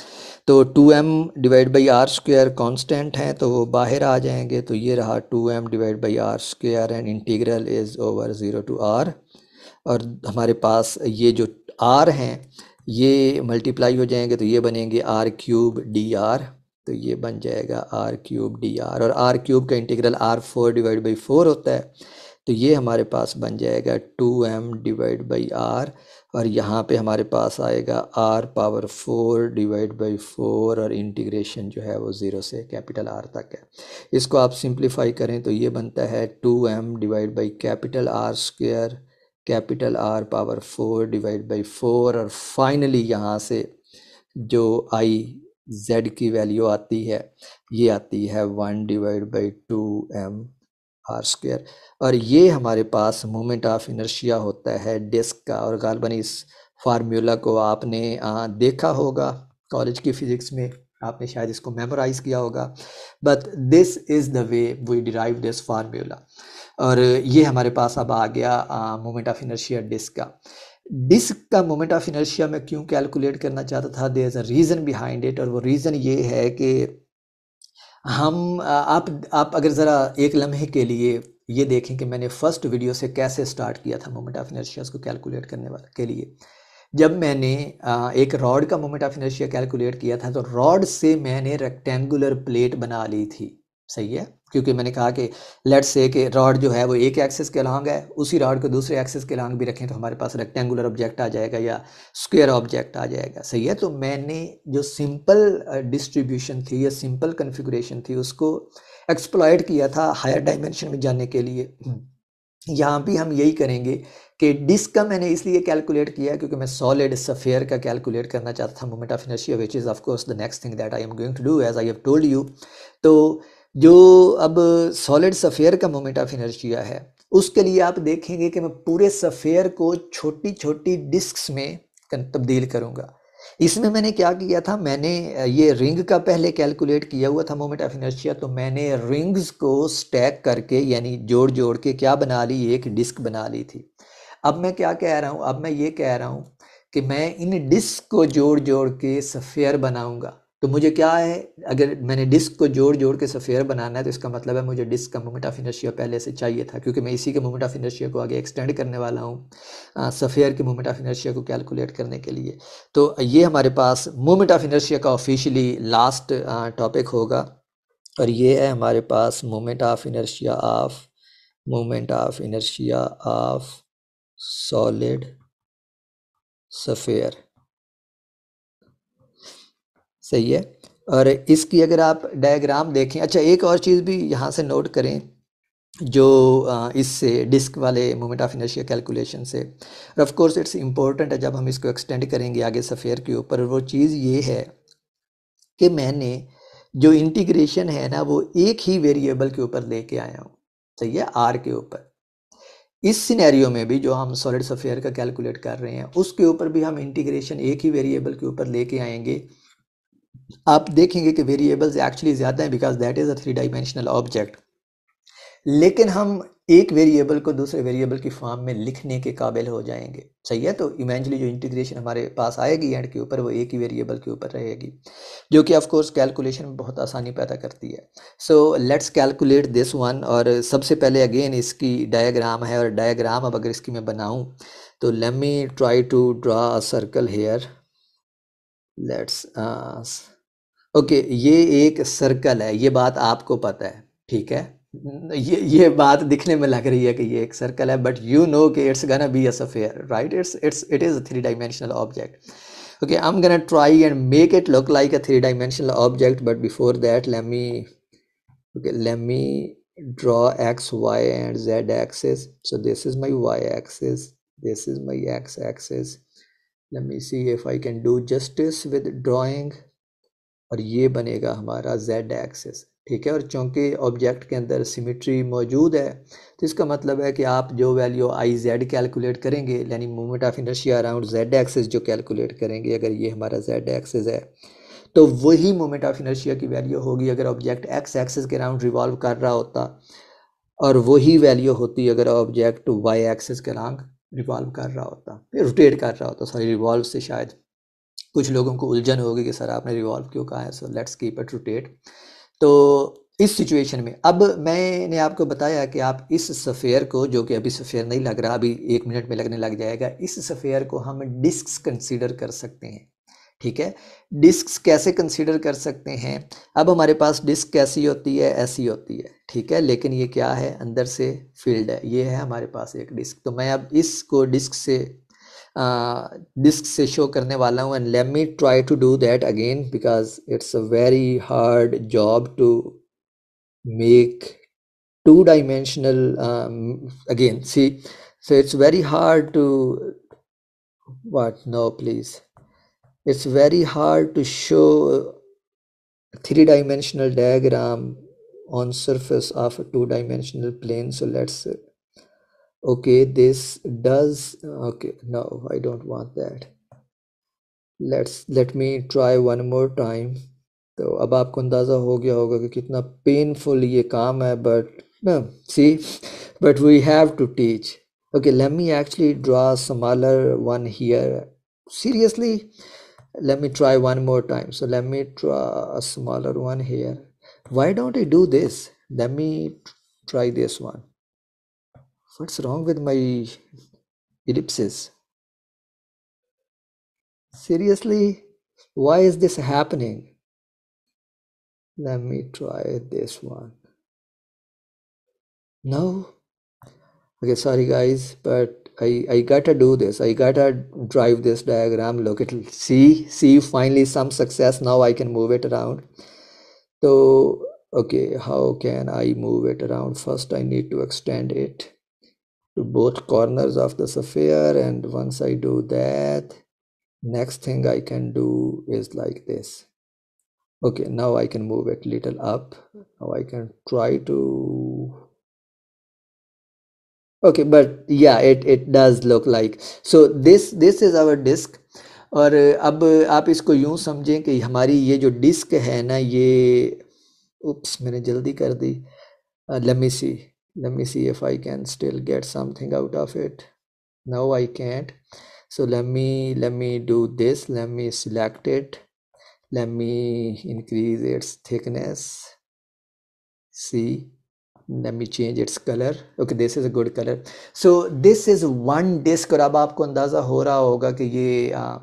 तो 2m divide by are square constant हैं तो वो बाहर आ जाएंगे, तो ये रहा 2m divide by are square and integral is over 0 to R. और हमारे पास ये जो आर हैं ये मल्टीप्लाई हो जाएंगे तो ये बनेंगे आर क्यूब डी आर, तो ये बन जाएगा आर क्यूब डी आर, और आर क्यूब का इंटीग्रल r4 डिवाइड बाई 4 होता है, तो ये हमारे पास बन जाएगा 2m डिवाइड बाई आर, और यहाँ पे हमारे पास आएगा r पावर 4 डिवाइड बाई 4, और इंटीग्रेशन जो है वो 0 से कैपिटल R तक है। इसको आप सिंप्लीफाई करें तो ये बनता है 2m divide by capital R square, capital R power 4 divide by 4, और फाइनली यहाँ से जो आई z की वैल्यू आती है ये आती है 1 divide by 2m are square. और ये हमारे पास मोमेंट ऑफ इनर्शिया होता है डिस्क का, और गालबन इस फार्मूला को आपने देखा होगा कॉलेज की फिज़िक्स में, आपने शायद इसको मेमोराइज किया होगा, but this is the way we derive this formula. और ये हमारे पास अब आ गया मोमेंट ऑफ इनर्शिया डिस्क का मोमेंट ऑफ इनर्शिया मैं क्यों कैलकुलेट करना चाहता था, there is a reason behind it, और वो रीज़न ये है कि आप अगर ज़रा एक लम्हे के लिए ये देखें कि मैंने फर्स्ट वीडियो से कैसे स्टार्ट किया था मोमेंट ऑफ इनर्शिया को कैलकुलेट करने वाले के लिए। जब मैंने एक रॉड का मोमेंट ऑफ इनर्शिया कैलकुलेट किया था तो रॉड से मैंने रेक्टेंगुलर प्लेट बना ली थी, सही है, क्योंकि मैंने कहा कि लेट्स से कि रॉड जो है वो एक एक्सिस के लॉन्ग है, उसी रॉड को दूसरे एक्सिस के लॉन्ग भी रखें तो हमारे पास रेक्टेंगुलर ऑब्जेक्ट आ जाएगा या स्क्वायर ऑब्जेक्ट आ जाएगा, सही है। तो मैंने जो सिंपल डिस्ट्रीब्यूशन थी या सिंपल कन्फिगुरेशन थी उसको एक्सप्लॉयट किया था हायर डायमेंशन में जाने के लिए। यहाँ भी हम यही करेंगे कि डिस्क का मैंने इसलिए कैलकुलेट किया क्योंकि मैं सॉलिड सफेयर का कैलकुलेट करना चाहता था moment of inertia, which is of course the next thing that I am going to do as I have told you. तो जो अब सॉलिड सफेयर का मोमेंट ऑफ इनर्शिया है उसके लिए आप देखेंगे कि मैं पूरे सफेयर को छोटी छोटी डिस्क्स में तब्दील करूँगा। इसमें मैंने क्या किया था, मैंने ये रिंग का पहले कैलकुलेट किया हुआ था मोमेंट ऑफ इनर्शिया, तो मैंने रिंग्स को स्टैक करके यानी जोड़ जोड़ के क्या बना ली, एक डिस्क बना ली थी। अब मैं क्या कह रहा हूँ, अब मैं ये कह रहा हूँ कि मैं इन डिस्क को जोड़ जोड़ के सफेयर बनाऊंगा। तो मुझे क्या है, अगर मैंने डिस्क को जोड़ जोड़ के सफेयर बनाना है तो इसका मतलब है मुझे डिस्क का मोमेंट ऑफ इनर्शिया पहले से चाहिए था, क्योंकि मैं इसी के मोमेंट ऑफ इनर्शिया को आगे एक्सटेंड करने वाला हूँ सफेयर के मोमेंट ऑफ इनर्शिया को कैलकुलेट करने के लिए। तो ये हमारे पास मोमेंट ऑफ इनर्शिया का ऑफिशियली लास्ट टॉपिक होगा, और ये है हमारे पास moment of inertia of solid sphere, सही है। और इसकी अगर आप डायग्राम देखें, अच्छा एक और चीज़ भी यहाँ से नोट करें जो इससे डिस्क वाले मोमेंट ऑफ इनर्शिया कैलकुलेशन से, और ऑफ कोर्स इट्स इम्पोर्टेंट है जब हम इसको एक्सटेंड करेंगे आगे सफेयर के ऊपर, वो चीज़ ये है कि मैंने जो इंटीग्रेशन है ना वो एक ही वेरिएबल के ऊपर लेके आया हूँ, सही है, आर के ऊपर। इस सिनेरियो में भी जो हम सॉलिड सफेयर का कैलकुलेट कर रहे हैं उसके ऊपर भी हम इंटीग्रेशन एक ही वेरिएबल के ऊपर लेके आएंगे। आप देखेंगे कि वेरिएबल्स एक्चुअली ज़्यादा हैं because that is a 3 dimensional object, लेकिन हम एक वेरिएबल को दूसरे वेरिएबल की फॉर्म में लिखने के काबिल हो जाएंगे, सही है। तो इवेंचुअली जो इंटीग्रेशन हमारे पास आएगी एंड के ऊपर वो एक ही वेरिएबल के ऊपर रहेगी, जो कि ऑफ कोर्स कैलकुलेशन में बहुत आसानी पैदा करती है। So let's calculate this one. और सबसे पहले अगेन इसकी डायग्राम है, और डायग्राम अब अगर इसकी मैं बनाऊं तो let me try to draw a circle here. Let's okay, ये एक सर्कल है, ये बात आपको पता है, ठीक है। ये बात दिखने में लग रही है कि ये एक सर्कल है, बट यू नो कि it's gonna be a sphere, right? It is a 3 dimensional object. Okay, I'm gonna try and make it look like a 3 dimensional object, but before that let me draw x, y and z axis. So this is my y axis, this is my x axis. Let me see if I can do justice with drawing, और ये बनेगा हमारा z एक्सिस, ठीक है। और चूंकि ऑब्जेक्ट के अंदर सिमेट्री मौजूद है तो इसका मतलब है कि आप जो वैल्यू आई जेड कैलकुलेट करेंगे यानी moment of inertia around z axis जो कैलकुलेट करेंगे, अगर ये हमारा z एक्सिस है तो वही मोमेंट ऑफ इनर्शिया की वैल्यू होगी अगर ऑब्जेक्ट x एक्सिस के अराउंड रिवॉल्व कर रहा होता, और वही वैल्यू होती अगर ऑब्जेक्ट y एक्सिस के अराउंड रिवॉल्व कर रहा होता, रोटेट कर रहा होता, सॉरी रिवॉल्व से शायद कुछ लोगों को उलझन होगी कि सर आपने रिवॉल्व क्यों कहा है। So let's keep it rotate. तो इस सिचुएशन में अब मैंने आपको बताया कि आप इस सफ़ेयर को, जो कि अभी सफ़ेयर नहीं लग रहा, अभी 1 मिनट में लगने लग जाएगा, इस सफ़ेयर को हम डिस्क्स कंसीडर कर सकते हैं, ठीक है। डिस्क्स कैसे कंसीडर कर सकते हैं? अब हमारे पास डिस्क कैसी होती है, ऐसी होती है, ठीक है, लेकिन ये क्या है, अंदर से फील्ड है, ये है हमारे पास एक डिस्क। तो मैं अब इसको डिस्क से शो करने वाला हूँ, and let me try to do that again because it's a very hard job to make 2 dimensional again, see, so it's very hard to what, no please, it's very hard to show 3 dimensional diagram on surface of a 2 dimensional plane. So let's okay, this does, okay, no, I don't want that. let me try one more time. तो अब आपको अंदाज़ा हो गया होगा कि कितना पेनफुल ये काम है, but see, but we have to teach. Okay, let me actually draw smaller one here. Seriously, let me try one more time. So let me draw a smaller one here. Why don't I do this? Let me try this one. What's wrong with my ellipses? Seriously, why is this happening? Let me try this one. No. Okay, sorry guys, but I gotta do this. I gotta drive this diagram. Look, it'll see finally some success. Now I can move it around. So, okay, how can I move it around? First, I need to extend it to both corners of the sphere, and once I do that, next thing I can do is like this. Okay, now I can move it little up. Now I can try to, okay, but yeah, it does look like, so this is our disk. और अब आप इसको यूं समझें कि हमारी ये जो डिस्क है ना, ये उप्स मैंने जल्दी कर दी. Let me see if I can still get something out of it. No, I can't. So let me do this. Let me select it. Let me increase its thickness. See, let me change its color. Okay, this is a good color. So this is one disk. और अब आपको अंदाज़ा हो रहा होगा कि ये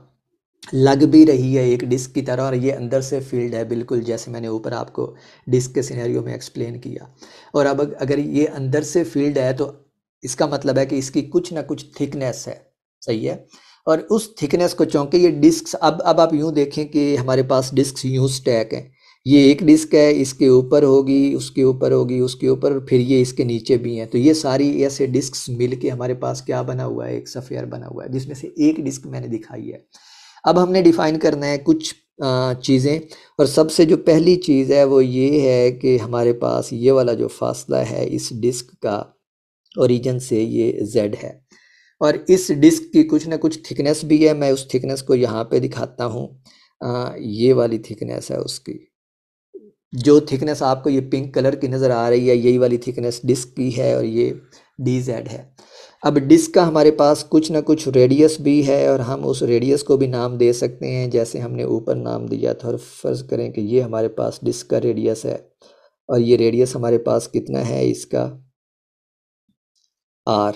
लग भी रही है एक डिस्क की तरह, और ये अंदर से फील्ड है बिल्कुल जैसे मैंने ऊपर आपको डिस्क के सिनेरियो में एक्सप्लेन किया. और अब अगर ये अंदर से फील्ड है तो इसका मतलब है कि इसकी कुछ ना कुछ थिकनेस है. सही है. और उस थिकनेस को चूंकि ये डिस्क, अब आप यूं देखें कि हमारे पास डिस्क यूं स्टैक हैं. ये एक डिस्क है, इसके ऊपर होगी, उसके ऊपर होगी, उसके ऊपर, फिर ये इसके नीचे भी हैं. तो ये सारी ऐसे डिस्क्स मिल के हमारे पास क्या बना हुआ है, एक सफ़ेयर बना हुआ है, जिसमें से एक डिस्क मैंने दिखाई है. अब हमने डिफ़ाइन करना है कुछ चीज़ें, और सबसे जो पहली चीज़ है वो ये है कि हमारे पास ये वाला जो फासला है इस डिस्क का ओरिजिन से, ये z है, और इस डिस्क की कुछ ना कुछ थिकनेस भी है. मैं उस थिकनेस को यहाँ पे दिखाता हूँ. ये वाली थिकनेस है उसकी. जो थिकनेस आपको ये पिंक कलर की नज़र आ रही है, यही वाली थिकनेस डिस्क की है, और ये dz है. अब डिस्क का हमारे पास कुछ ना कुछ रेडियस भी है, और हम उस रेडियस को भी नाम दे सकते हैं जैसे हमने ऊपर नाम दिया था. और फर्ज करें कि ये हमारे पास डिस्क का रेडियस है, और ये रेडियस हमारे पास कितना है इसका, r.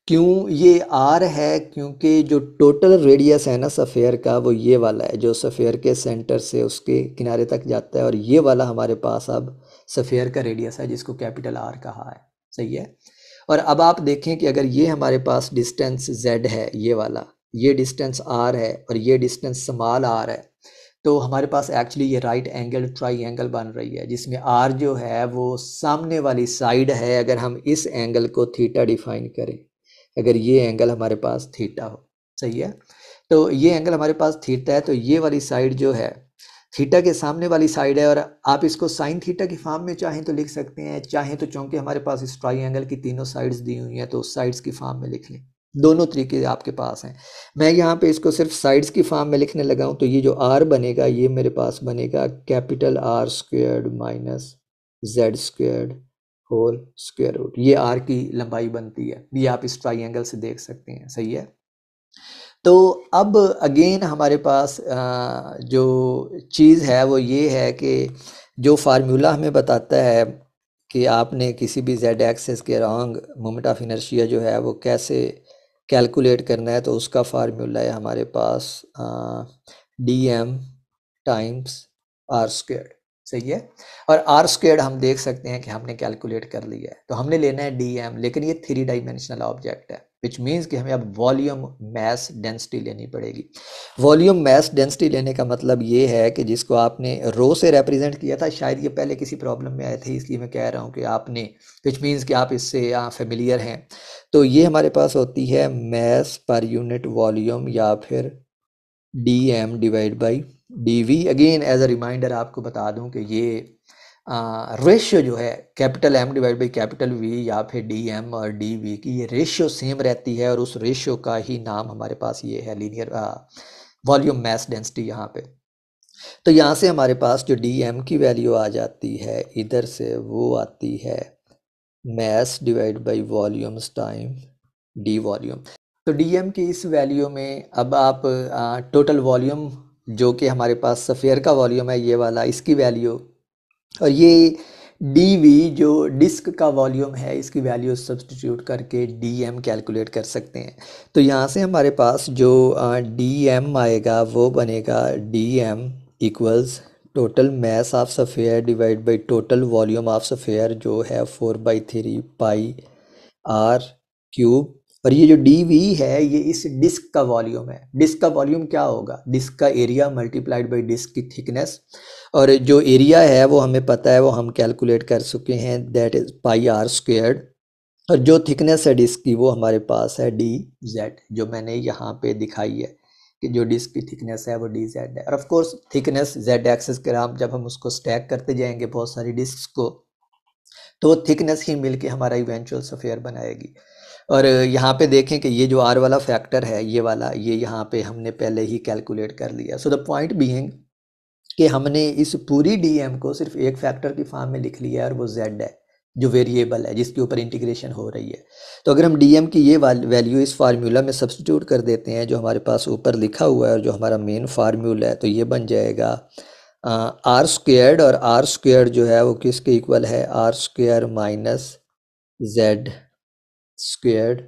क्यों ये r है? क्योंकि जो टोटल रेडियस है ना सफ़ेयर का, वो ये वाला है जो सफ़ेयर के सेंटर से उसके किनारे तक जाता है, और ये वाला हमारे पास अब सफ़ेयर का रेडियस है जिसको कैपिटल R कहा है. सही है. और अब आप देखें कि अगर ये हमारे पास डिस्टेंस z है, ये वाला, ये डिस्टेंस r है, और ये डिस्टेंस स्मॉल r है, तो हमारे पास एक्चुअली ये राइट एंगल ट्राइंगल बन रही है, जिसमें r जो है वो सामने वाली साइड है. अगर हम इस एंगल को थीटा डिफाइन करें, अगर ये एंगल हमारे पास थीटा हो. सही है. तो ये एंगल हमारे पास थीटा है, तो ये वाली साइड जो है थीटा के सामने वाली साइड है, और आप इसको साइन थीटा की फॉर्म में चाहें तो लिख सकते हैं, चाहें तो चूंकि हमारे पास इस ट्राइंगल की तीनों साइड्स दी हुई हैं तो उस साइड्स की फॉर्म में लिख लें. दोनों तरीके आपके पास हैं. मैं यहाँ पे इसको सिर्फ साइड्स की फॉर्म में लिखने लगा हूँ. तो ये जो r बनेगा, ये मेरे पास बनेगा capital R squared minus z squared whole square root. ये r की लंबाई बनती है, ये आप इस ट्राइंगल से देख सकते हैं. सही है. तो अब अगेन हमारे पास जो चीज़ है वो ये है कि जो फार्मूला हमें बताता है कि आपने किसी भी z एक्सिस के रॉन्ग मोमेंट ऑफ इनर्शिया जो है वो कैसे कैलकुलेट करना है, तो उसका फार्मूला है हमारे पास dm टाइम्स r स्क्वेयर्ड. सही है. और r स्क्वेयर्ड हम देख सकते हैं कि हमने कैलकुलेट कर लिया है. तो हमने लेना है dm, लेकिन ये 3 डायमेंशनल ऑब्जेक्ट है, विच मीन्स कि हमें अब वॉल्यूम मैस डेंसिटी लेनी पड़ेगी. वॉल्यूम मैस डेंसिटी लेने का मतलब ये है कि जिसको आपने रो से रिप्रेजेंट किया था, शायद ये पहले किसी प्रॉब्लम में आए थे, इसलिए मैं कह रहा हूँ कि आपने, विच मीन्स कि आप इससे फेमिलियर हैं. तो ये हमारे पास होती है मैस पर यूनिट वॉल्यूम, या फिर dm divide by dv. Again as a reminder आपको बता दूं कि ये रेशियो जो है capital M divide by capital V या फिर dm और dv की, ये रेशियो सेम रहती है, और उस रेशियो का ही नाम हमारे पास ये है लीनियर वॉल्यूम मैस डेंसिटी यहाँ पे. तो यहाँ से हमारे पास जो dm की वैल्यू आ जाती है इधर से, वो आती है mass divide by volumes time D volume. तो dm की इस वैल्यू में अब आप टोटल वॉल्यूम जो कि हमारे पास सफ़ेयर का वॉल्यूम है ये वाला, इसकी वैल्यू और ये डी वी जो डिस्क का वॉल्यूम है, इसकी वैल्यू सब्सटीट्यूट करके डी एम कैलकुलेट कर सकते हैं। तो यहाँ से हमारे पास जो डी एम आएगा वो बनेगा D M equals total mass of sphere divide by total volume of sphere, जो है 4/3 पाई आर क्यूब। और ये जो डी वी है ये इस डिस्क का वॉल्यूम है। डिस्क का वॉल्यूम क्या होगा? डिस्क का एरिया मल्टीप्लाइड बाई डिस्क की थिकनेस। और जो एरिया है वो हमें पता है, वो हम कैलकुलेट कर चुके हैं, that is pi R squared. और जो थिकनेस है डिस्क की वो हमारे पास है डी जेड, जो मैंने यहाँ पे दिखाई है कि जो डिस्क की थिकनेस है वो डी जेड है। और of course thickness Z axis के नाम, जब हम उसको स्टैक करते जाएंगे बहुत सारी डिस्क को, तो थिकनेस ही मिलके हमारा इवेंचुअल सफेयर बनाएगी। और यहाँ पे देखें कि ये जो आर वाला फैक्टर है, ये वाला, ये यहाँ पे हमने पहले ही कैलकुलेट कर लिया। सो द पॉइंट बीइंग कि हमने इस पूरी डीएम को सिर्फ एक फैक्टर की फॉर्म में लिख लिया है, और वो जेड है जो वेरिएबल है जिसके ऊपर इंटीग्रेशन हो रही है। तो अगर हम डीएम की ये वैल्यू इस फार्मूला में सब्स्टिट्यूट कर देते हैं जो हमारे पास ऊपर लिखा हुआ है, और जो हमारा मेन फार्मूला है, तो ये बन जाएगा आर स्क्वेयर्ड। और आर स्क्वेयर्ड जो है वो किसके इक्वल है? R square minus Z squared.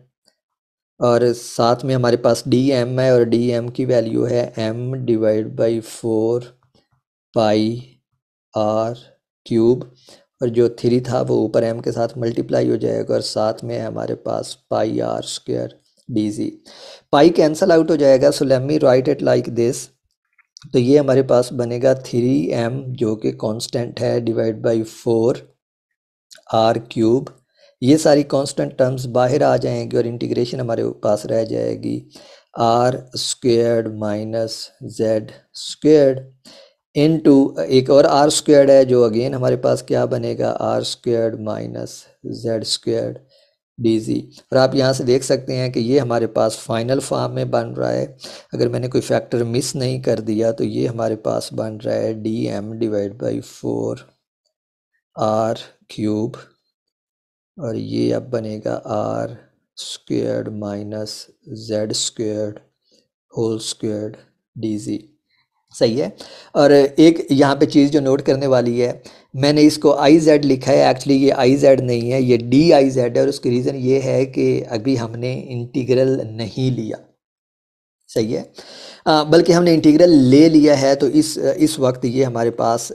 और साथ में हमारे पास डी एम है, और डी एम की वैल्यू है M divide by 4 pi R cube. और जो 3 था वो ऊपर एम के साथ मल्टीप्लाई हो जाएगा, और साथ में हमारे पास pi are square D G. Pi cancel out हो जाएगा, so let me write it like this. तो ये हमारे पास बनेगा 3m जो कि कांस्टेंट है डिवाइड बाई 4 आर क्यूब। ये सारी कांस्टेंट टर्म्स बाहर आ जाएंगी और इंटीग्रेशन हमारे पास रह जाएगी R squared minus Z squared into एक और आर स्क्वेयर्ड है, जो अगेन हमारे पास क्या बनेगा? Are squared minus Z squared D G. और आप यहाँ से देख सकते हैं कि ये हमारे पास फाइनल फॉर्म में बन रहा है। अगर मैंने कोई फैक्टर मिस नहीं कर दिया तो ये हमारे पास बन रहा है D M divide by 4 R cube, और ये अब बनेगा are squared minus Z squared whole squared D G. सही है। और एक यहाँ पे चीज़ जो नोट करने वाली है, मैंने इसको आई जेड लिखा है, एक्चुअली ये आई जेड नहीं है, ये डी आई जेड है। और उसकी रीज़न ये है कि अभी हमने इंटीग्रल नहीं लिया। सही है। बल्कि हमने इंटीग्रल ले लिया है, तो इस वक्त ये हमारे पास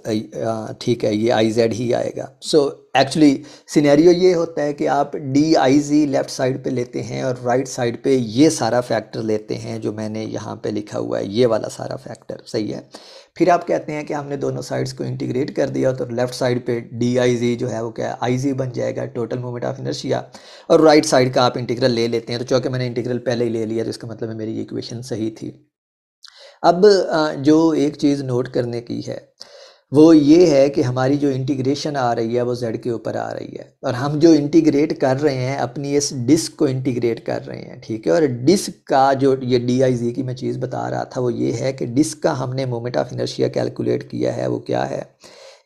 ठीक है, ये आई जेड ही आएगा। सो एक्चुअली सिनेरियो ये होता है कि आप D I G left side पे लेते हैं और राइट साइड पे ये सारा फैक्टर लेते हैं जो मैंने यहाँ पे लिखा हुआ है, ये वाला सारा फैक्टर। सही है। फिर आप कहते हैं कि हमने दोनों साइड्स को इंटीग्रेट कर दिया, तो लेफ्ट साइड पे डी आई जी जो है वो क्या है? आई जी बन जाएगा, टोटल मोमेंट ऑफ इनर्शिया। और राइट साइड का आप इंटीग्रल ले लेते हैं, तो चूँकि मैंने इंटीग्रल पहले ही ले लिया तो इसका मतलब है मेरी इक्वेशन सही थी। अब जो एक चीज़ नोट करने की है वो ये है कि हमारी जो इंटीग्रेशन आ रही है वो z के ऊपर आ रही है, और हम जो इंटीग्रेट कर रहे हैं अपनी इस डिस्क को इंटीग्रेट कर रहे हैं। ठीक है। और डिस्क का जो ये डी आई जी की मैं चीज़ बता रहा था वो ये है कि डिस्क का हमने मोमेंट ऑफ इनर्शिया कैलकुलेट किया है, वो क्या है?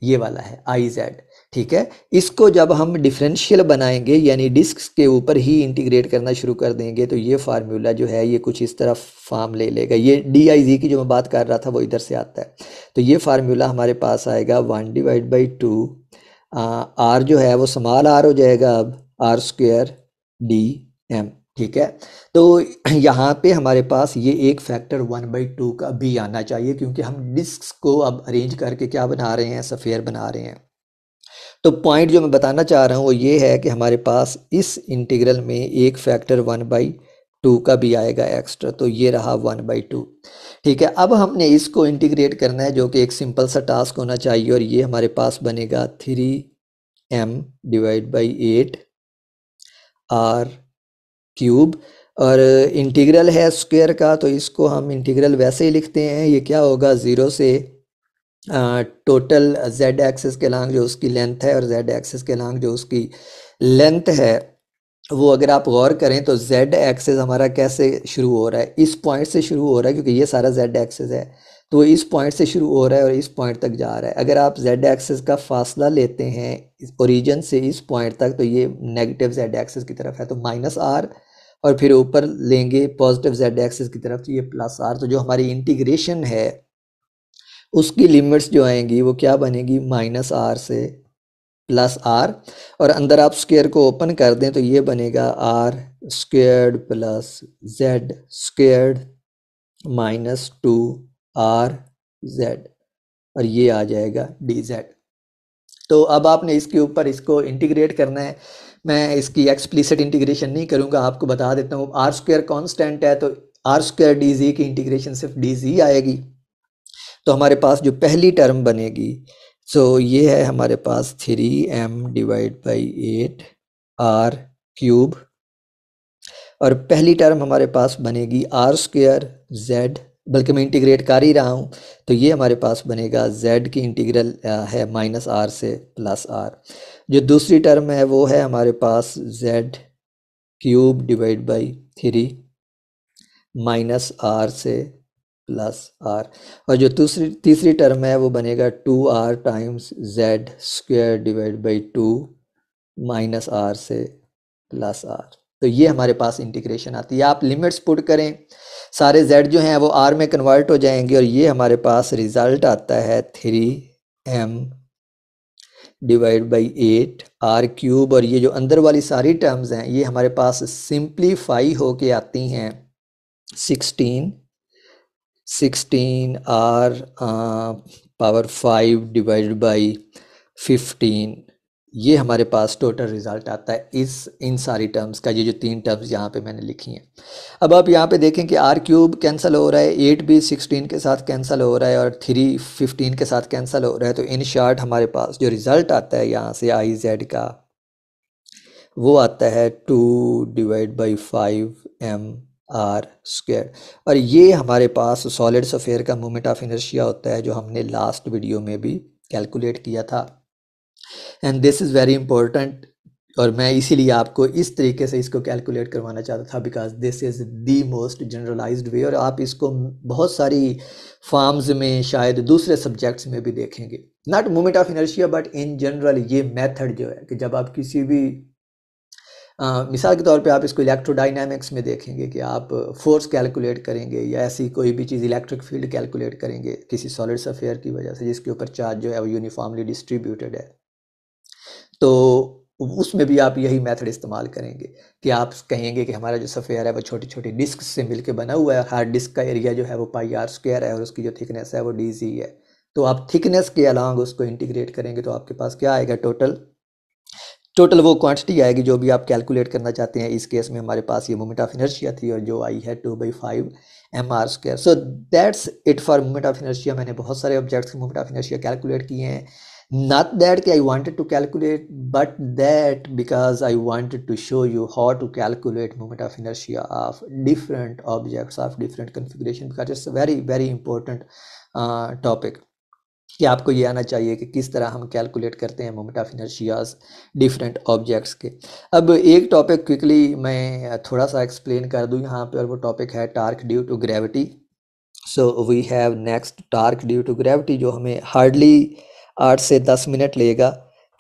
ये वाला है आई जेड। ठीक है। इसको जब हम डिफरेंशियल बनाएंगे, यानी डिस्क के ऊपर ही इंटीग्रेट करना शुरू कर देंगे, तो ये फार्मूला जो है ये कुछ इस तरह फॉर्म ले लेगा। ये डी आई जी की जो मैं बात कर रहा था वो इधर से आता है। तो ये फार्मूला हमारे पास आएगा 1 डिवाइड बाई 2, आर जो है वो स्मॉल आर हो जाएगा अब, आर स्क्वेयर डी एम। ठीक है। तो यहाँ पे हमारे पास ये एक फैक्टर 1/2 का भी आना चाहिए, क्योंकि हम डिस्क को अब अरेंज करके क्या बना रहे हैं? सफ़ेयर बना रहे हैं। तो पॉइंट जो मैं बताना चाह रहा हूँ वो ये है कि हमारे पास इस इंटीग्रल में एक फैक्टर 1/2 का भी आएगा एक्स्ट्रा, तो ये रहा 1/2। ठीक है। अब हमने इसको इंटीग्रेट करना है, जो कि एक सिंपल सा टास्क होना चाहिए, और ये हमारे पास बनेगा 3m divide by 8 R cube. और इंटीग्रल है स्क्वायर का, तो इसको हम इंटीग्रल वैसे ही लिखते हैं। ये क्या होगा? 0 से टोटल जेड एक्सिस के लॉन्ग जो उसकी लेंथ है, और जेड एक्सिस के लॉन्ग जो उसकी लेंथ है, वो अगर आप गौर करें तो जेड एक्सिस हमारा कैसे शुरू हो रहा है? इस पॉइंट से शुरू हो रहा है, क्योंकि ये सारा जेड एक्सिस है, तो इस पॉइंट से शुरू हो रहा है और इस पॉइंट तक जा रहा है। अगर आप जेड एक्सिस का फासला लेते हैं इस ओरिजिन से इस पॉइंट तक, तो ये नेगेटिव जेड एक्सिस की तरफ है, तो -r, और फिर ऊपर लेंगे पॉजिटिव जेड एक्सिस की तरफ, तो ये +r। तो जो हमारी इंटीग्रेशन है उसकी लिमिट्स जो आएंगी वो क्या बनेगी, -r से +r, और अंदर आप स्क्वायर को ओपन कर दें तो ये बनेगा r² + z² -2rz, और ये आ जाएगा dz। तो अब आपने इसके ऊपर इसको इंटीग्रेट करना है। मैं इसकी एक्सप्लिसिट इंटीग्रेशन नहीं करूँगा, आपको बता देता हूँ। r² कांस्टेंट है तो r² dz की इंटीग्रेशन सिर्फ dz आएगी। तो हमारे पास जो पहली टर्म बनेगी, सो ये है हमारे पास 3m / 8 r³, और पहली टर्म हमारे पास बनेगी r² z, बल्कि मैं इंटीग्रेट कर ही रहा हूँ, तो ये हमारे पास बनेगा z की इंटीग्रल है -r से +r। जो दूसरी टर्म है वो है हमारे पास z³ / 3 -r से +r, और जो तीसरी टर्म है वो बनेगा 2r टाइम्स z² / 2 -r से +r। तो ये हमारे पास इंटीग्रेशन आती है। आप लिमिट्स पुट करें, सारे z जो हैं वो r में कन्वर्ट हो जाएंगे, और ये हमारे पास रिजल्ट आता है 3m / 8 r³, और ये जो अंदर वाली सारी टर्म्स हैं ये हमारे पास सिंप्लीफाई होके आती हैं 16r⁵ / 15। ये हमारे पास टोटल रिजल्ट आता है इन सारी टर्म्स का, ये जो 3 टर्म्स यहाँ पे मैंने लिखी हैं। अब आप यहाँ पे देखें कि r³ कैंसिल हो रहा है, 8 भी 16 के साथ कैंसिल हो रहा है, और 3 15 के साथ कैंसिल हो रहा है। तो इन शॉर्ट हमारे पास जो रिज़ल्ट आता है यहाँ से iz का, वो आता है 2 / 5m r², और ये हमारे पास सॉलिड स्फीयर का मोमेंट ऑफ इनर्शिया होता है, जो हमने लास्ट वीडियो में भी कैलकुलेट किया था। And this is very important, और मैं इसीलिए आपको इस तरीके से इसको कैलकुलेट करवाना चाहता था, because this is the most generalised way, और आप इसको बहुत सारी फॉर्म्स में शायद दूसरे सब्जेक्ट्स में भी देखेंगे, not moment of inertia but in general. ये मेथड जो है कि जब आप किसी भी मिसाल के तौर पे आप इसको इलेक्ट्रोडाइनामिक्स में देखेंगे कि आप फोर्स कैलकुलेट करेंगे या ऐसी कोई भी चीज़, इलेक्ट्रिक फील्ड कैलकुलेट करेंगे किसी सॉलिड स्फीयर की वजह से जिसके ऊपर चार्ज जो है वो यूनिफॉर्मली डिस्ट्रीब्यूटेड है, तो उसमें भी आप यही मेथड इस्तेमाल करेंगे कि आप कहेंगे कि हमारा जो स्फीयर है वो छोटी छोटी डिस्क से मिलकर बना हुआ है, हर डिस्क का एरिया जो है वो πr² है, और उसकी जो थिकनेस है वो dz है। तो आप थिकनेस के अलॉन्ग उसको इंटीग्रेट करेंगे तो आपके पास क्या आएगा, टोटल वो क्वांटिटी आएगी जो भी आप कैलकुलेट करना चाहते हैं। इस केस में हमारे पास ये मोमेंट ऑफ इनर्शिया थी, और जो आई है 2/5 mr²। So that's it for moment of inertia. मैंने बहुत सारे ऑब्जेक्ट्स के मोमेंट ऑफ इनर्शिया कैलकुलेट किए हैं, not that I wanted to calculate, but that because I wanted to show you how to calculate moment of inertia of different objects of different configuration, because it's a very very important topic कि आपको ये आना चाहिए कि किस तरह हम कैलकुलेट करते हैं moment of inertias different objects के। अब एक टॉपिक क्विकली मैं थोड़ा सा एक्सप्लेन कर दूं यहाँ पे, और वो टॉपिक है torque due to gravity. So we have next torque due to gravity, जो हमें हार्डली 8 से 10 मिनट लेगा,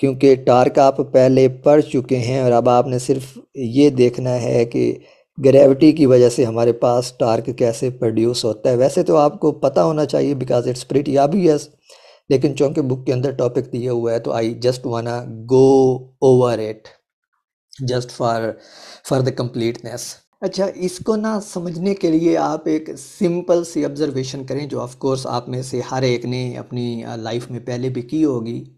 क्योंकि टार्क आप पहले पढ़ चुके हैं, और अब आपने सिर्फ ये देखना है कि ग्रेविटी की वजह से हमारे पास टार्क कैसे प्रोड्यूस होता है। वैसे तो आपको पता होना चाहिए बिकॉज इट्स प्रीटी ऑब्वियस, लेकिन चूँकि बुक के अंदर टॉपिक दिया हुआ है तो आई जस्ट वाना go over it just for the completeness. अच्छा, इसको ना समझने के लिए आप एक सिंपल सी ऑब्जर्वेशन करें, जो ऑफ कोर्स आप में से हर एक ने अपनी लाइफ में पहले भी की होगी,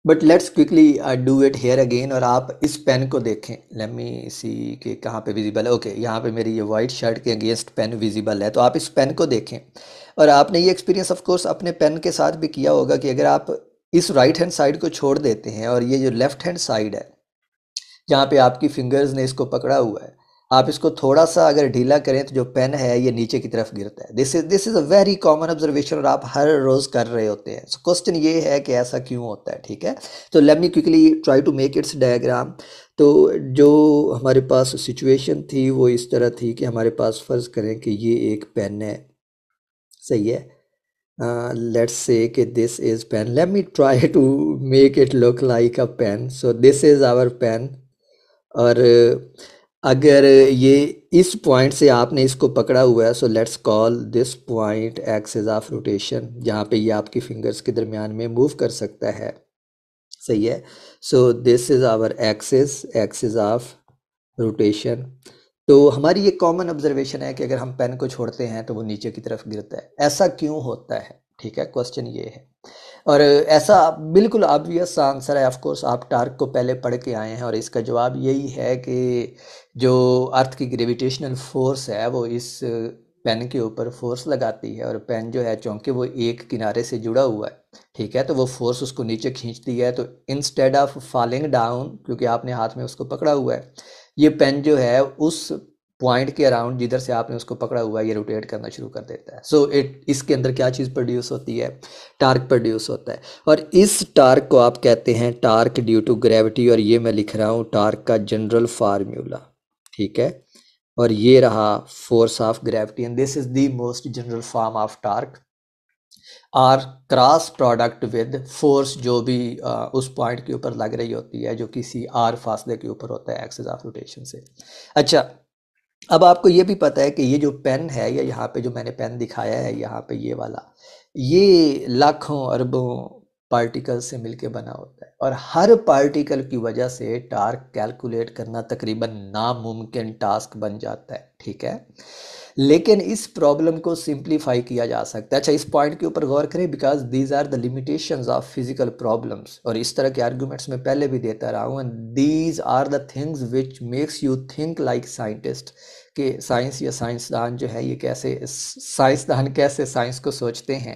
but let's quickly do it here again. और आप इस पेन को देखें, लेट मी सी कि कहाँ पे विजिबल है। ओके, यहाँ पे मेरी ये वाइट शर्ट के अगेंस्ट पेन विजिबल है, तो आप इस पेन को देखें। और आपने ये एक्सपीरियंस ऑफ कोर्स अपने पेन के साथ भी किया होगा कि अगर आप इस राइट हैंड साइड को छोड़ देते हैं, और ये जो लेफ्ट हैंड साइड है जहाँ पे आपकी फिंगर्स ने इसको पकड़ा हुआ है, आप इसको थोड़ा सा अगर ढीला करें तो जो पेन है ये नीचे की तरफ गिरता है। This is a very common observation, और आप हर रोज़ कर रहे होते हैं। सो क्वेश्चन ये है कि ऐसा क्यों होता है, ठीक है। तो let me quickly try to make its diagram. तो जो हमारे पास सिचुएशन थी वो इस तरह थी कि हमारे पास फ़र्ज़ करें कि ये एक पेन है, सही है। लेट्स से कि this is pen, let me try to make it look like a pen. So this is our pen, और अगर ये इस पॉइंट से आपने इसको पकड़ा हुआ है, so let's call this point axis of rotation, जहाँ पे ये आपकी फिंगर्स के दरमियान में मूव कर सकता है। सही है। So this is our axis, axis of rotation. तो हमारी ये कॉमन ऑब्जर्वेशन है कि अगर हम पेन को छोड़ते हैं तो वो नीचे की तरफ गिरता है। ऐसा क्यों होता है? ठीक है, क्वेश्चन ये है। और ऐसा बिल्कुल ऑब्वियस आंसर है, ऑफ कोर्स आप टार्क को पहले पढ़ के आए हैं, और इसका जवाब यही है कि जो अर्थ की ग्रेविटेशनल फोर्स है वो इस पेन के ऊपर फोर्स लगाती है, और पेन जो है चूंकि वो एक किनारे से जुड़ा हुआ है, ठीक है, तो वो फोर्स उसको नीचे खींचती है। तो इंस्टेड ऑफ फॉलिंग डाउन, क्योंकि आपने हाथ में उसको पकड़ा हुआ है, ये पेन जो है उस पॉइंट के अराउंड जिधर से आपने उसको पकड़ा हुआ है ये रोटेट करना शुरू कर देता है। सो इट इसके अंदर क्या चीज़ प्रोड्यूस होती है? टार्क प्रोड्यूस होता है। और इस टार्क को आप कहते हैं टार्क ड्यू टू ग्रेविटी, और ये मैं लिख रहा हूँ टार्क का जनरल फार्मूला। ठीक है, और ये रहा force of gravity, and this is the most general form of torque, R cross product with force जो भी उस पॉइंट के ऊपर लग रही होती है, जो किसी आर फासले के ऊपर होता है एक्सिस ऑफ रोटेशन से। अच्छा, अब आपको ये भी पता है कि ये जो पेन है, या यहाँ पे जो मैंने पेन दिखाया है यहाँ पे ये वाला, ये लाखों अरबों पार्टिकल से मिलके बना होता है, और हर पार्टिकल की वजह से टार्क कैलकुलेट करना तकरीबन नामुमकिन टास्क बन जाता है। ठीक है, लेकिन इस प्रॉब्लम को सिंप्लीफाई किया जा सकता है। अच्छा, इस पॉइंट के ऊपर गौर करें, because these are the limitations of physical problems, और इस तरह के आर्गूमेंट्स में पहले भी देता रहा हूँ, and these are the things which makes you think like scientist, कि साइंस या साइंसदान जो है ये कैसे, साइंसदान कैसे साइंस को सोचते हैं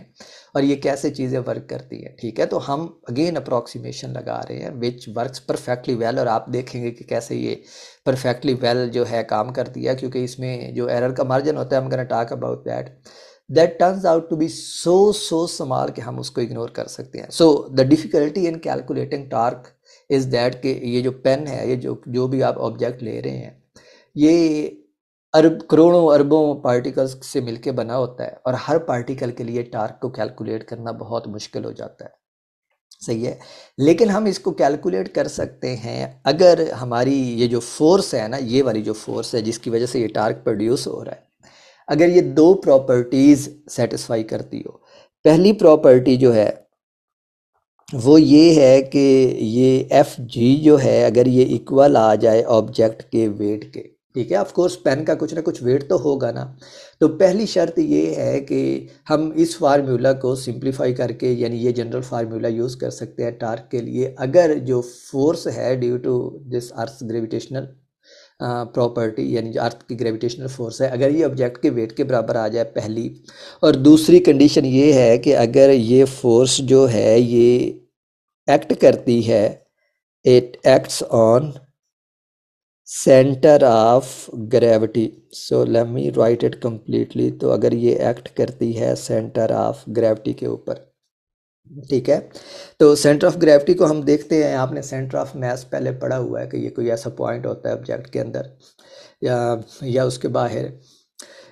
और ये कैसे चीज़ें वर्क करती हैं। ठीक है, तो हम अगेन अप्रॉक्सीमेशन लगा रहे हैं विच वर्क्स परफेक्टली वेल, और आप देखेंगे कि कैसे ये परफेक्टली वेल जो है काम करती है, क्योंकि इसमें जो एरर का मार्जिन होता है, हम gonna talk about that turns out to be so small कि हम उसको इग्नोर कर सकते हैं। So the difficulty in calculating torque is that कि ये जो पेन है, ये जो भी आप ऑब्जेक्ट ले रहे हैं, ये अरब करोड़ों अरबों पार्टिकल्स से मिलके बना होता है, और हर पार्टिकल के लिए टार्क को कैलकुलेट करना बहुत मुश्किल हो जाता है। सही है, लेकिन हम इसको कैलकुलेट कर सकते हैं अगर हमारी ये जो फोर्स है ना, ये वाली जो फोर्स है जिसकी वजह से ये टार्क प्रोड्यूस हो रहा है, अगर ये दो प्रॉपर्टीज सेटिस्फाई करती हो। पहली प्रॉपर्टी जो है वो ये है कि ये एफ जी जो है, अगर ये इक्वल आ जाए ऑब्जेक्ट के वेट के, ठीक है, ऑफ कोर्स पेन का कुछ ना कुछ वेट तो होगा ना। तो पहली शर्त ये है कि हम इस फार्मूला को सिंप्लीफाई करके, यानी ये जनरल फार्मूला यूज़ कर सकते हैं टार्क के लिए, अगर जो फोर्स है due to this earth gravitational property, यानी जो अर्थ की ग्रेविटेशनल फोर्स है, अगर ये ऑब्जेक्ट के वेट के बराबर आ जाए, पहली। और दूसरी कंडीशन ये है कि अगर ये फोर्स जो है ये एक्ट करती है, it acts on centre of gravity. So let me write it completely. तो अगर ये एक्ट करती है सेंटर ऑफ ग्रेविटी के ऊपर, ठीक है, तो सेंटर ऑफ ग्रेविटी को हम देखते हैं, आपने सेंटर ऑफ मास पहले पढ़ा हुआ है कि ये कोई ऐसा पॉइंट होता है ऑब्जेक्ट के अंदर या उसके बाहर,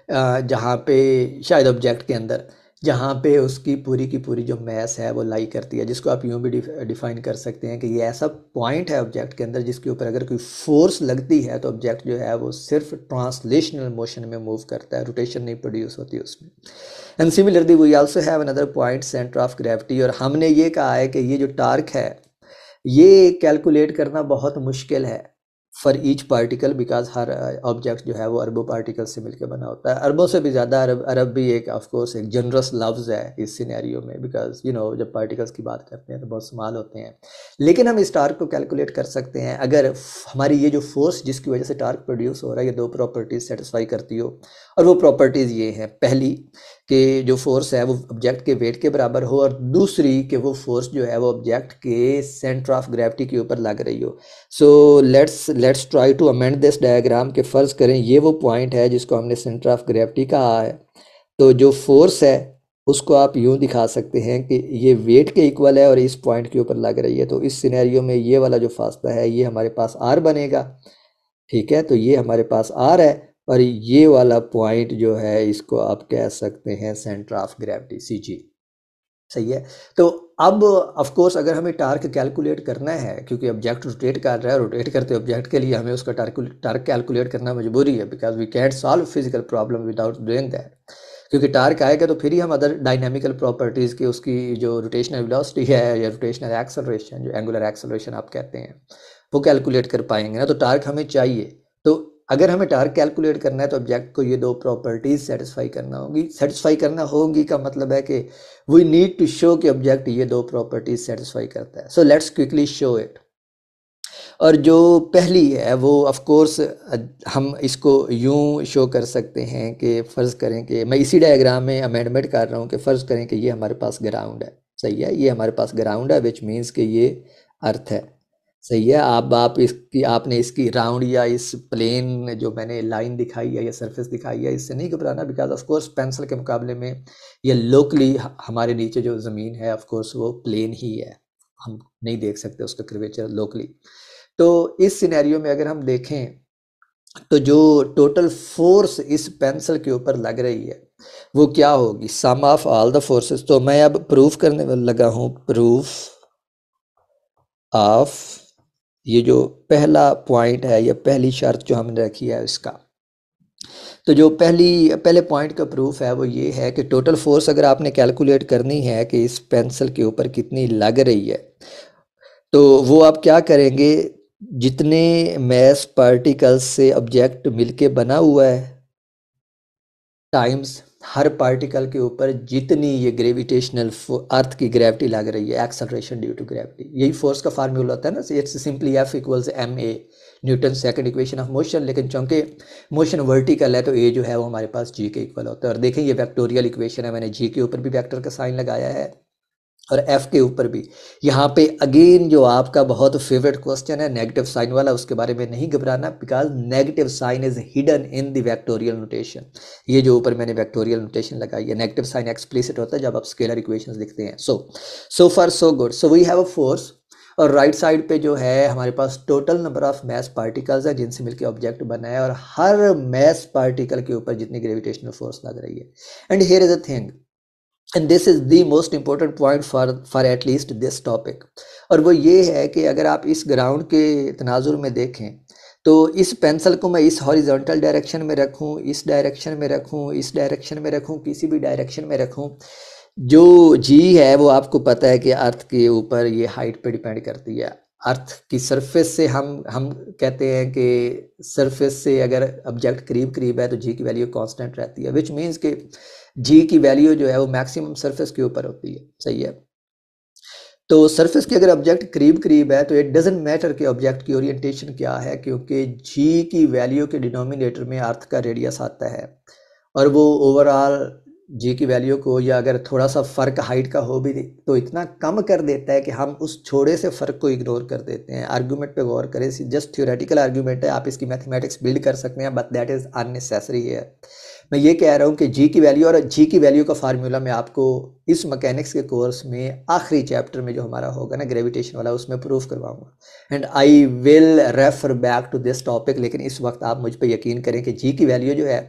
जहाँ पे शायद ऑब्जेक्ट के अंदर, जहाँ पे उसकी पूरी की पूरी जो मैस है वो लाई करती है, जिसको आप यूँ भी डिफाइन कर सकते हैं कि ये ऐसा पॉइंट है ऑब्जेक्ट के अंदर जिसके ऊपर अगर कोई फोर्स लगती है तो ऑब्जेक्ट जो है वो सिर्फ ट्रांसलेशनल मोशन में मूव करता है, रोटेशन नहीं प्रोड्यूस होती उसमें। And similarly we also have another point centre of gravity, और हमने ये कहा है कि ये जो टार्क है ये कैलकुलेट करना बहुत मुश्किल है for each particle, because her object जो है वो अरबों पार्टिकल से मिलकर बना होता है, अरबों से भी ज़्यादा। अरब भी एक ऑफ कोर्स एक जनरस लफ्ज़ है इस सिनेरियो में, बिकॉज जब पार्टिकल्स की बात करते हैं तो बहुत स्मॉल होते हैं। लेकिन हम इस टार्क को कैलकुलेट कर सकते हैं अगर हमारी ये जो फोर्स जिसकी वजह से टार्क प्रोड्यूस हो रहा है, ये दो प्रॉपर्टीज सेटिस्फाई करती हो। और वो प्रॉपर्टीज़ ये हैं, पहली कि जो फोर्स है वो ऑब्जेक्ट के वेट के बराबर हो, और दूसरी कि वो फोर्स जो है वो ऑब्जेक्ट के सेंटर ऑफ ग्रेविटी के ऊपर लग रही हो। So let's try to amend this diagram, के फ़र्ज़ करें ये वो पॉइंट है जिसको हमने सेंटर ऑफ ग्रेविटी कहा है। तो जो फोर्स है उसको आप यूँ दिखा सकते हैं कि ये वेट के इक्वल है और इस पॉइंट के ऊपर लग रही है। तो इस सिनेरियो में ये वाला जो फासला है ये हमारे पास आर बनेगा। ठीक है, तो ये हमारे पास आर है, और ये वाला पॉइंट जो है इसको आप कह सकते हैं सेंटर ऑफ ग्रेविटी, सी जी। सही है। तो अब ऑफ कोर्स अगर हमें टार्क कैलकुलेट करना है, क्योंकि ऑब्जेक्ट रोटेट कर रहा है, रोटेट करते ऑब्जेक्ट के लिए हमें उसका टार्क कैलकुलेट करना मजबूरी है, because we can't solve physical problem without doing that. क्योंकि टार्क आएगा तो फिर ही हम अदर डायनामिकल प्रॉपर्टीज़ की, उसकी जो रोटेशनल वेलोसिटी है या रोटेशनल एक्सेलरेशन, जो एंगुलर एक्सेलरेशन आप कहते हैं, वो कैलकुलेट कर पाएंगे ना। तो टार्क हमें चाहिए। तो अगर हमें टार्क कैलकुलेट करना है तो ऑब्जेक्ट को ये दो प्रॉपर्टीज सेटिस्फाई करना होगी का मतलब है कि वी नीड टू शो कि ऑब्जेक्ट ये दो प्रॉपर्टीज सेटिस्फाई करता है। So let's quickly show it. और जो पहली है वो ऑफ कोर्स हम इसको यूं शो कर सकते हैं कि फ़र्ज़ करें कि मैं इसी डायग्राम में अमेंडमेंट कर रहा हूँ कि फ़र्ज़ करें कि ये हमारे पास ग्राउंड है। सही है, ये हमारे पास ग्राउंड है, विच मीन्स कि ये अर्थ है। सही है। आप इसकी आपने इसकी राउंड या इस प्लेन जो मैंने लाइन दिखाई है या सरफेस दिखाई है, इससे नहीं घबराना, बिकॉज ऑफ कोर्स पेंसिल के मुकाबले में ये लोकली हमारे नीचे जो ज़मीन है ऑफ कोर्स वो प्लेन ही है, हम नहीं देख सकते उसका कर्वेचर लोकली। तो इस सिनेरियो में अगर हम देखें तो जो टोटल फोर्स इस पेंसिल के ऊपर लग रही है वो क्या होगी, सम ऑफ ऑल द फोर्सेस। तो मैं अब प्रूफ करने लगा हूं, प्रूफ ऑफ ये जो पहला पॉइंट है या पहली शर्त जो हमने रखी है इसका। तो जो पहले पॉइंट का प्रूफ है वो ये है कि टोटल फोर्स अगर आपने कैलकुलेट करनी है कि इस पेंसिल के ऊपर कितनी लग रही है, तो वो आप क्या करेंगे, जितने मैस पार्टिकल्स से ऑब्जेक्ट मिलके बना हुआ है टाइम्स हर पार्टिकल के ऊपर जितनी ये ग्रेविटेशनल अर्थ की ग्रेविटी लग रही है, एक्सेलरेशन ड्यू टू ग्रेविटी, यही फोर्स का फार्मूला होता है ना। It's simply F equals M A, Newton second equation of motion. लेकिन चूंकि मोशन वर्टिकल है तो ए जो है वो हमारे पास जी के इक्वल होता है। और देखें ये वेक्टोरियल इक्वेशन है, मैंने जी के ऊपर भी वेक्टर का साइन लगाया है और एफ के ऊपर भी। यहाँ पे अगेन जो आपका बहुत फेवरेट क्वेश्चन है नेगेटिव साइन वाला, उसके बारे में नहीं घबराना, because negative sign is hidden in the vectorial notation. ये जो ऊपर मैंने वेक्टोरियल नोटेशन लगाई है, नेगेटिव साइन एक्सप्लिसिट होता है जब आप स्केलर इक्वेशंस लिखते हैं। So far so good. So we have a force और राइट साइड पे जो है हमारे पास total number of mass particles है जिनसे मिलकर ऑब्जेक्ट बना है, और हर मैस पार्टिकल के ऊपर जितनी ग्रेविटेशनल फोर्स लग रही है। And here is a thing, and this is the most important point for at least this topic. और वो ये है कि अगर आप इस ग्राउंड के तनाजुर में देखें तो इस पेंसिल को मैं इस हॉरिजॉन्टल डायरेक्शन में रखूं, इस डायरेक्शन में रखूं, इस डायरेक्शन में रखूं, किसी भी डायरेक्शन में रखूं, जो जी है वो आपको पता है कि अर्थ के ऊपर ये हाइट पे डिपेंड करती है। अर्थ की सरफेस से हम कहते हैं कि सरफेस से अगर ऑब्जेक्ट करीब करीब है तो जी की वैल्यू कांस्टेंट रहती है, विच मीन्स कि जी की वैल्यू जो है वो मैक्सिमम सरफेस के ऊपर होती है। सही है। तो सरफेस के अगर ऑब्जेक्ट करीब करीब है तो इट डजेंट मैटर कि ऑब्जेक्ट की ओरिएंटेशन क्या है, क्योंकि जी की वैल्यू के डिनोमिनेटर में अर्थ का रेडियस आता है और वो ओवरऑल जी की वैल्यू को, या अगर थोड़ा सा फ़र्क हाइट का हो भी तो इतना कम कर देता है कि हम उस छोटे से फ़र्क को इग्नोर कर देते हैं। आर्गूमेंट पे गौर करें, जस्ट थ्योरेटिकल आर्गूमेंट है, आप इसकी मैथमेटिक्स बिल्ड कर सकते हैं, बट दैट इज़ अननेसेसरी है। मैं ये कह रहा हूँ कि जी की वैल्यू, और जी की वैल्यू का फार्मूला मैं आपको इस मैकेनिक्स के कोर्स में आखिरी चैप्टर में जो हमारा होगा ना ग्रेविटेशन वाला, उसमें प्रूफ करवाऊंगा and I will refer back to this topic. लेकिन इस वक्त आप मुझ पर यकीन करें कि जी की वैल्यू जो है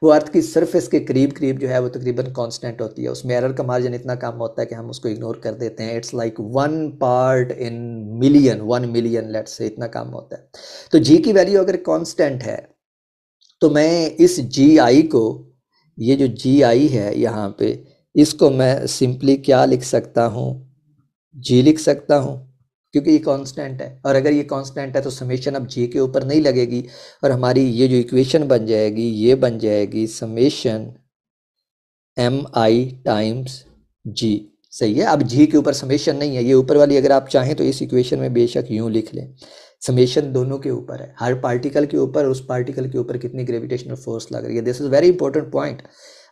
वो अर्थ की सरफेस के करीब करीब जो है वो तकरीबन कांस्टेंट होती है, उसमें एरर का मार्जिन इतना कम होता है कि हम उसको इग्नोर कर देते हैं। It's like 1 part in million, 1 million let's say, इतना कम होता है। तो जी की वैल्यू अगर कांस्टेंट है तो मैं इस जी आई को, ये जो जी आई है यहाँ पे, इसको मैं सिंपली क्या लिख सकता हूँ, जी लिख सकता हूँ, क्योंकि ये कांस्टेंट है। और अगर ये कांस्टेंट है तो समेशन अब जी के ऊपर नहीं लगेगी और हमारी ये जो इक्वेशन बन जाएगी ये बन जाएगी समेशन एम आई टाइम्स जी। सही है। अब जी के ऊपर समेशन नहीं है, ये ऊपर वाली अगर आप चाहें तो इस इक्वेशन में बेशक यूं लिख लें, समेशन दोनों के ऊपर है, हर पार्टिकल के ऊपर, उस पार्टिकल के ऊपर कितनी ग्रेविटेशनल फोर्स लग रही है। This is very important point.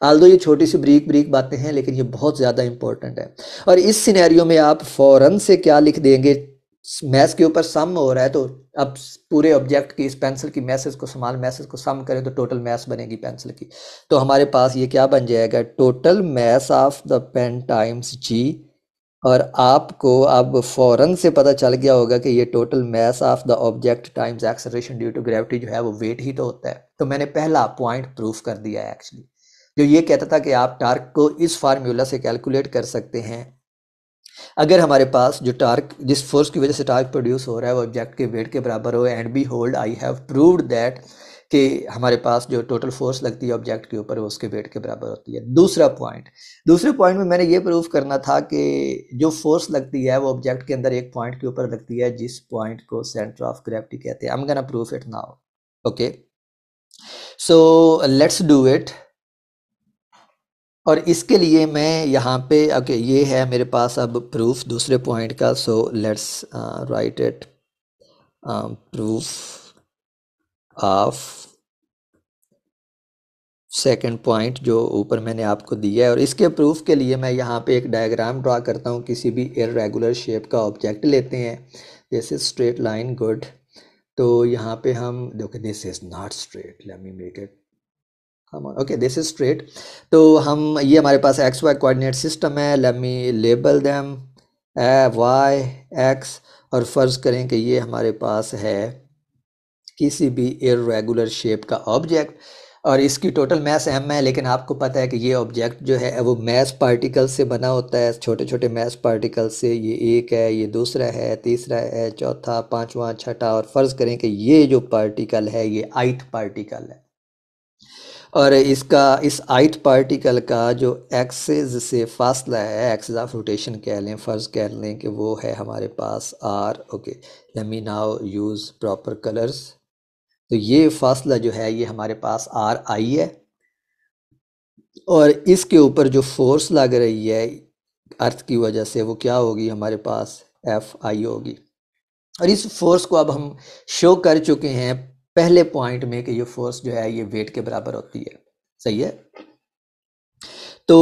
Aldous ये छोटी सी ब्रीक ब्रीक बातें हैं लेकिन ये बहुत ज़्यादा इंपॉर्टेंट है। और इस सिनेरियो में आप फौरन से क्या लिख देंगे, मैस के ऊपर सम हो रहा है तो अब पूरे ऑब्जेक्ट की, इस पेंसिल की मैसेज को, स्मॉल मैसेज को सम करें तो टोटल मैस बनेगी पेंसिल की। तो हमारे पास ये क्या बन जाएगा, total mass of the pen times G. और आपको अब फौरन से पता चल गया होगा कि ये total mass of the object times acceleration due to gravity जो है वो वेट ही तो होता है। तो मैंने पहला पॉइंट प्रूफ कर दिया है एक्चुअली। जो ये कहता था कि आप टार्क को इस फार्मूला से कैलकुलेट कर सकते हैं। अगर हमारे पास जो टार्क, जिस फोर्स की वजह से टार्क प्रोड्यूस हो रहा है वो ऑब्जेक्ट के वेट के बराबर हो, and behold I have proved that कि हमारे पास जो टोटल फोर्स लगती है ऑब्जेक्ट के ऊपर वो उसके वेट के बराबर होती है। दूसरे पॉइंट में मैंने ये प्रूव करना था कि जो फोर्स लगती है वो ऑब्जेक्ट के अंदर एक पॉइंट के ऊपर लगती है जिस पॉइंट को सेंटर ऑफ ग्रेविटी कहते हैं। आई am gonna prove it now. Okay, so let's do it. और इसके लिए मैं यहाँ पे ओके ये है मेरे पास अब प्रूफ दूसरे पॉइंट का। So let's write it, proof of second point जो ऊपर मैंने आपको दिया है। और इसके प्रूफ के लिए मैं यहाँ पे एक डायग्राम ड्रा करता हूँ। किसी भी इर्रेगुलर शेप का ऑब्जेक्ट लेते हैं, जैसे स्ट्रेट लाइन, गुड। तो यहाँ पे हम देखो, this is not straight, let me make it, okay this is straight. तो हम ये हमारे पास एक्स वाई कोऑर्डिनेट सिस्टम है, let me label them Y X. और फर्ज करें कि ये हमारे पास है किसी भी इर्रेगुलर शेप का ऑब्जेक्ट और इसकी टोटल मास m है। लेकिन आपको पता है कि ये ऑब्जेक्ट जो है वो मास पार्टिकल से बना होता है, छोटे छोटे मास पार्टिकल से। ये एक है, ये दूसरा है, तीसरा है, चौथा, पांचवा, छठा। और फर्ज करें कि ये जो पार्टिकल है ये ith पार्टिकल है। और इसका इस ith पार्टिकल का जो एक्सिस से फासला है, एक्सिस ऑफ रोटेशन कह लें, फ़र्ज़ कह लें कि वो है हमारे पास r। Okay, let me now use proper colours. तो ये फासला जो है ये हमारे पास आर आई है और इसके ऊपर जो फोर्स लग रही है अर्थ की वजह से वो क्या होगी, हमारे पास एफ आई होगी। और इस फोर्स को अब हम शो कर चुके हैं पहले पॉइंट में कि ये फोर्स जो है ये वेट के बराबर होती है। सही है। तो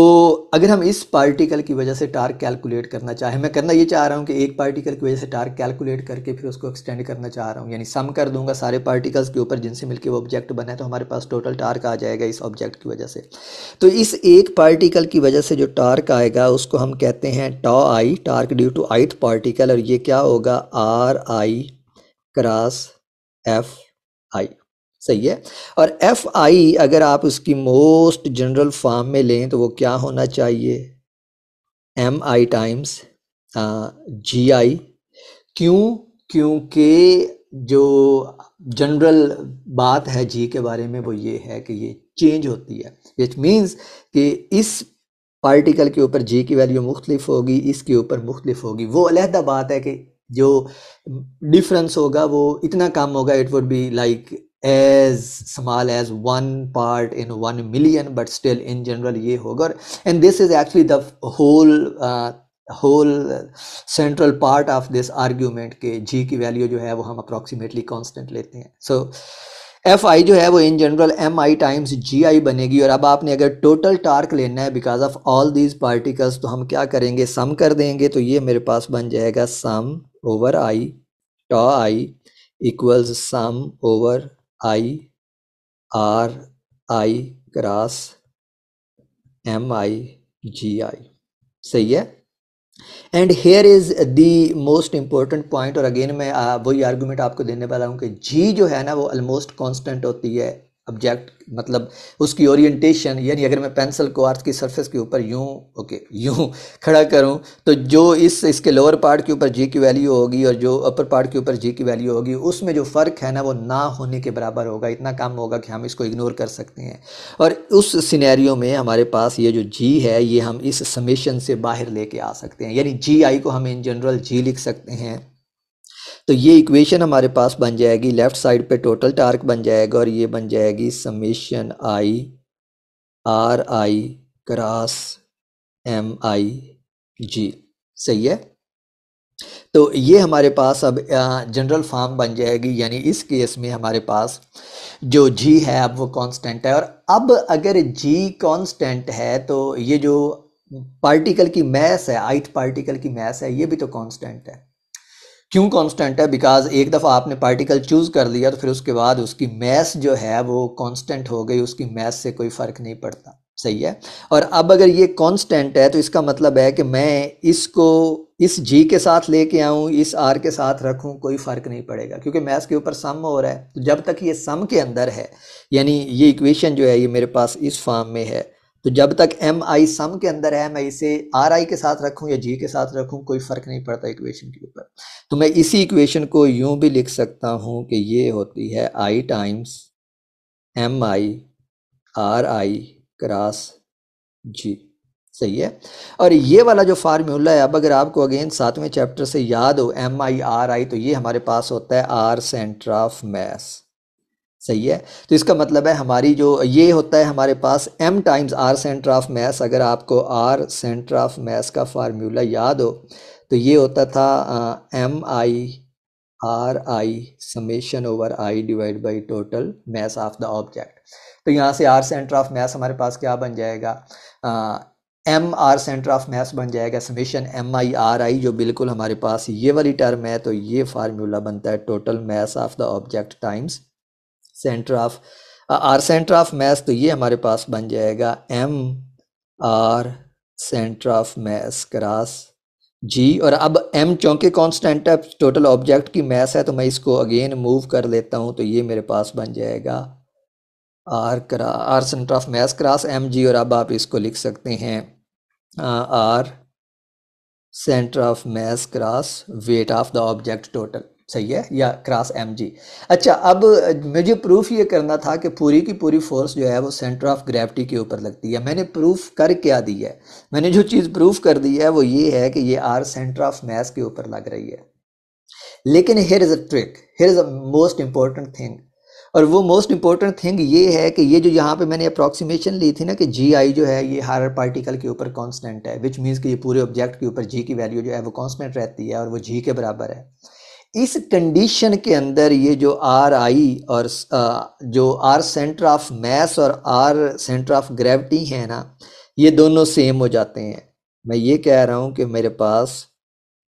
अगर हम इस पार्टिकल की वजह से टार्क कैलकुलेट करना चाहें, मैं करना ये चाह रहा हूँ कि एक पार्टिकल की वजह से टार्क कैलकुलेट करके फिर उसको एक्सटेंड करना चाह रहा हूँ, यानी सम कर दूंगा सारे पार्टिकल्स के ऊपर जिनसे मिलकर वो ऑब्जेक्ट बना है, तो हमारे पास टोटल टार्क आ जाएगा इस ऑब्जेक्ट की वजह से। तो इस एक पार्टिकल की वजह से जो टार्क आएगा उसको हम कहते हैं tau I, torque due to ith particle. और ये क्या होगा, R I cross F I. सही है। और एफ आई अगर आप उसकी मोस्ट जनरल फॉर्म में लें तो वो क्या होना चाहिए, एम आई टाइम्स जी आई। क्यों? क्योंकि जो जनरल बात है जी के बारे में वो ये है कि ये चेंज होती है। विच मीन्स कि इस पार्टिकल के ऊपर जी की वैल्यू मुख्तलिफ होगी, इसके ऊपर मुख्तलिफ होगी। वो अलहदा बात है कि जो डिफरेंस होगा वो इतना कम होगा, it would be like as small as 1 part in 1 million, but still in general ये होगा। And this is actually the whole central part of this argument के जी की वैल्यू जो है वो हम अप्रॉक्सीमेटली कांस्टेंट लेते हैं। सो एफ आई जो है वो in general M I times G I बनेगी। और अब आपने अगर टोटल टार्क लेना है because of all these particles, तो हम क्या करेंगे, सम कर देंगे। तो ये मेरे पास बन जाएगा sum over I tau I equals sum over I R I cross M I G I. सही है। And here is the most important point. और अगेन मैं वही आर्गूमेंट आपको देने वाला हूँ कि जी जो है ना वो ऑलमोस्ट कांस्टेंट होती है ऑब्जेक्ट, मतलब उसकी ओरिएंटेशन, यानी अगर मैं पेंसिल को अर्थ की सरफेस के ऊपर यूं खड़ा करूं तो जो इसके लोअर पार्ट के ऊपर जी की वैल्यू होगी और जो अपर पार्ट के ऊपर जी की वैल्यू होगी उसमें जो फ़र्क है ना वो ना होने के बराबर होगा, इतना कम होगा कि हम इसको इग्नोर कर सकते हैं। और उस सिनेरियो में हमारे पास ये जो जी है ये हम इस समेशन से बाहर लेके आ सकते हैं, यानी जी आई को हम इन जनरल जी लिख सकते हैं। तो ये इक्वेशन हमारे पास बन जाएगी, लेफ्ट साइड पे टोटल टार्क बन जाएगा और ये बन जाएगी summation I R I cross M I G. सही है। तो ये हमारे पास अब जनरल फॉर्म बन जाएगी, यानी इस केस में हमारे पास जो जी है अब वो कांस्टेंट है। और अब अगर जी कांस्टेंट है तो ये जो पार्टिकल की मास है, ith पार्टिकल की मास है, ये भी तो कांस्टेंट है। क्यों कांस्टेंट है? बिकॉज एक दफ़ा आपने पार्टिकल चूज़ कर लिया तो फिर उसके बाद उसकी मास जो है वो कांस्टेंट हो गई, उसकी मास से कोई फ़र्क नहीं पड़ता। सही है। और अब अगर ये कांस्टेंट है तो इसका मतलब है कि मैं इसको इस जी के साथ लेके आऊँ, इस आर के साथ रखूँ, कोई फ़र्क नहीं पड़ेगा क्योंकि मास के ऊपर सम हो रहा है। तो जब तक ये सम के अंदर है, यानी ये इक्वेशन जो है ये मेरे पास इस फॉर्म में है, तो जब तक एम आई सम के अंदर है, मैं इसे आर आई के साथ रखूं या जी के साथ रखूं कोई फर्क नहीं पड़ता इक्वेशन के ऊपर। तो मैं इसी इक्वेशन को यूं भी लिख सकता हूं कि ये होती है I times M I R I cross G. सही है। और ये वाला जो फार्मूला है, अब अगर आपको अगेन 7वें चैप्टर से याद हो एम आई आर आई, तो ये हमारे पास होता है आर सेंटर ऑफ मास। सही है। तो इसका मतलब है हमारी जो ये होता है हमारे पास m times R centre of mass. अगर आपको आर सेंटर ऑफ मास का फार्मूला याद हो तो ये होता था M I R I summation over I divide by total mass of the object. तो यहाँ से आर सेंटर ऑफ मास हमारे पास क्या बन जाएगा, M R centre of mass बन जाएगा summation M I R I, जो बिल्कुल हमारे पास ये वाली टर्म है। तो ये फार्मूला बनता है total mass of the object times centre of R centre of mass. तो ये हमारे पास बन जाएगा M R centre of mass cross G. और अब m चूंकि कांस्टेंट है, टोटल ऑब्जेक्ट की मास है, तो मैं इसको अगेन मूव कर लेता हूँ। तो ये मेरे पास बन जाएगा R centre of mass cross M G. और अब आप इसको लिख सकते हैं R centre of mass cross weight of the object total. सही है, या क्रॉस एम जी। अच्छा, अब मुझे प्रूफ ये करना था कि पूरी की पूरी फोर्स जो है वो सेंटर ऑफ ग्रेविटी के ऊपर लगती है। मैंने प्रूफ कर क्या दी है, मैंने जो चीज़ प्रूफ कर दी है वो ये है कि ये आर सेंटर ऑफ मास के ऊपर लग रही है। लेकिन here is a trick, here is a most important thing. और वो मोस्ट इंपॉर्टेंट थिंग ये है कि ये जो यहाँ पे मैंने अप्रॉक्सीमेशन ली थी ना कि जी आई जो है ये हर पार्टिकल के ऊपर कांस्टेंट है, विच मीन्स कि ये पूरे ऑब्जेक्ट के ऊपर जी की वैल्यू जो है वो कांस्टेंट रहती है और वो जी के बराबर है। इस कंडीशन के अंदर ये जो आर आई और जो आर सेंटर ऑफ मास और आर सेंटर ऑफ ग्रेविटी है ना, ये दोनों सेम हो जाते हैं। मैं ये कह रहा हूँ कि मेरे पास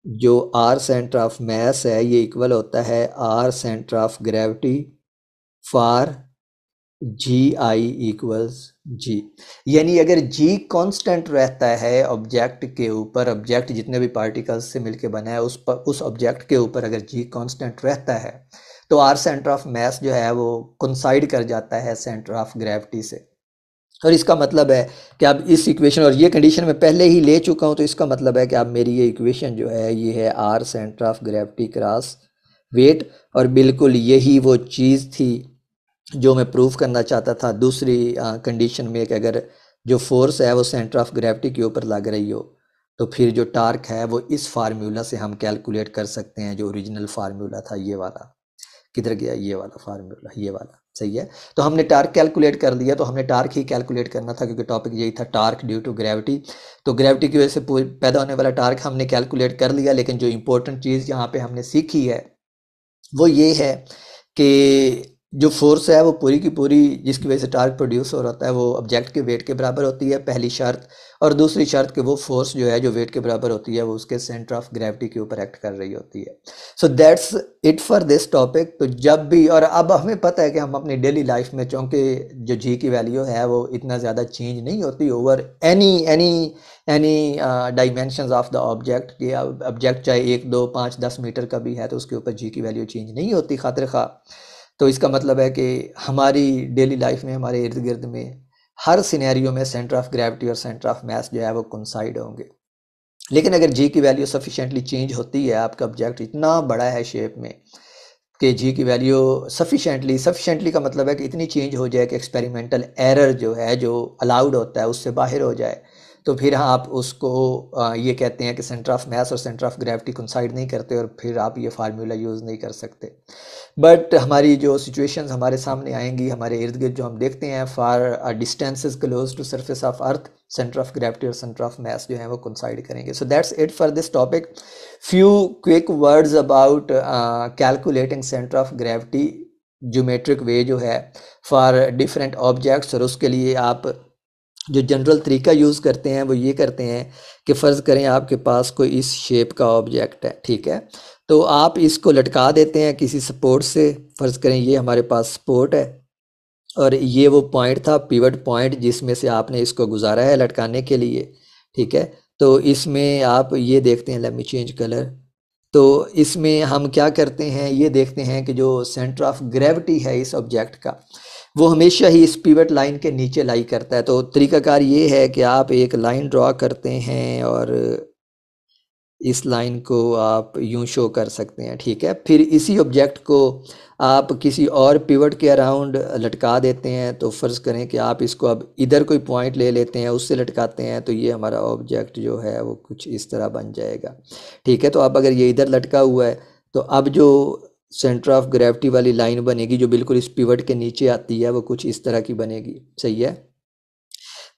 जो आर सेंटर ऑफ मास है ये इक्वल होता है R centre of gravity for G I equals G. यानी अगर जी कांस्टेंट रहता है ऑब्जेक्ट के ऊपर, ऑब्जेक्ट जितने भी पार्टिकल्स से मिलके बना है उस ऑब्जेक्ट के ऊपर अगर जी कांस्टेंट रहता है तो आर सेंटर ऑफ मास जो है वो कोइंसाइड कर जाता है सेंटर ऑफ ग्रेविटी से। और इसका मतलब है कि अब इस इक्वेशन, और ये कंडीशन मैं पहले ही ले चुका हूँ, तो इसका मतलब है कि अब मेरी ये इक्वेशन जो है ये है R centre of gravity cross weight. और बिल्कुल यही वो चीज़ थी जो मैं प्रूव करना चाहता था दूसरी कंडीशन में, कि अगर जो फोर्स है वो सेंटर ऑफ ग्रेविटी के ऊपर लग रही हो तो फिर जो टार्क है वो इस फार्मूला से हम कैलकुलेट कर सकते हैं, जो ओरिजिनल फार्मूला था ये वाला। किधर गया ये वाला फार्मूला, ये वाला। सही है। तो हमने टार्क कैलकुलेट कर लिया, तो हमने टार्क ही कैलकुलेट करना था क्योंकि टॉपिक यही था, टार्क ड्यू टू ग्रेविटी। तो ग्रेविटी की वजह से पैदा होने वाला टार्क हमने कैलकुलेट कर लिया। लेकिन जो इंपॉर्टेंट चीज़ यहाँ पे हमने सीखी है वो ये है कि जो फोर्स है वो पूरी की पूरी जिसकी वजह से टार्क प्रोड्यूस हो रहा है वो ऑब्जेक्ट के वेट के बराबर होती है, पहली शर्त। और दूसरी शर्त कि वो फोर्स जो है जो वेट के बराबर होती है वो उसके सेंटर ऑफ ग्रेविटी के ऊपर एक्ट कर रही होती है। सो that's it for this topic. तो जब भी, और अब हमें पता है कि हम अपनी डेली लाइफ में, चूँकि जो जी की वैल्यू है वो इतना ज़्यादा चेंज नहीं होती over any dimensions of the object, कि ऑब्जेक्ट चाहे 1 2 5 10 मीटर का भी है तो उसके ऊपर जी की वैल्यू चेंज नहीं होती खातिर खा। तो इसका मतलब है कि हमारी डेली लाइफ में, हमारे इर्द गिर्द में हर सिनेरियो में सेंटर ऑफ ग्रेविटी और सेंटर ऑफ मास जो है वो कोइंसाइड होंगे। लेकिन अगर जी की वैल्यू सफिशेंटली चेंज होती है, आपका ऑब्जेक्ट इतना बड़ा है शेप में कि जी की वैल्यू सफिशेंटली का मतलब है कि इतनी चेंज हो जाए कि एक्सपेरिमेंटल एरर जो है जो अलाउड होता है उससे बाहर हो जाए, तो फिर आप उसको ये कहते हैं कि सेंटर ऑफ मास और सेंटर ऑफ ग्रेविटी कोइंसाइड नहीं करते और फिर आप ये फार्मूला यूज़ नहीं कर सकते। बट हमारी जो सिचुएशंस हमारे सामने आएंगी, हमारे इर्द गिर्द जो हम देखते हैं, for distances close to surface of earth, centre of gravity और सेंटर ऑफ मास जो है वो कोइंसाइड करेंगे। So that's it for this topic. Few quick words about calculating centre of gravity geometric way जो है फॉर डिफरेंट ऑब्जेक्ट्स। और उसके लिए आप जो जनरल तरीका यूज़ करते हैं वो ये करते हैं कि फ़र्ज़ करें आपके पास कोई इस शेप का ऑब्जेक्ट है, ठीक है, तो आप इसको लटका देते हैं किसी सपोर्ट से। फ़र्ज़ करें ये हमारे पास सपोर्ट है और ये वो पॉइंट था, पिवट पॉइंट, जिसमें से आपने इसको गुजारा है लटकाने के लिए, ठीक है। तो इसमें आप ये देखते हैं, लेट मी चेंज कलर। तो इसमें हम क्या करते हैं, ये देखते हैं कि जो सेंटर ऑफ ग्रेविटी है इस ऑब्जेक्ट का वो हमेशा ही इस पिवट लाइन के नीचे लाई करता है। तो तरीकाकार ये है कि आप एक लाइन ड्रॉ करते हैं और इस लाइन को आप यूं शो कर सकते हैं, ठीक है। फिर इसी ऑब्जेक्ट को आप किसी और पिवट के अराउंड लटका देते हैं। तो फ़र्ज़ करें कि आप इसको अब इधर कोई पॉइंट ले लेते हैं, उससे लटकाते हैं, तो ये हमारा ऑब्जेक्ट जो है वो कुछ इस तरह बन जाएगा, ठीक है। तो अब अगर ये इधर लटका हुआ है तो अब जो सेंटर ऑफ ग्रेविटी वाली लाइन बनेगी जो बिल्कुल इस पिवट के नीचे आती है वो कुछ इस तरह की बनेगी, सही है।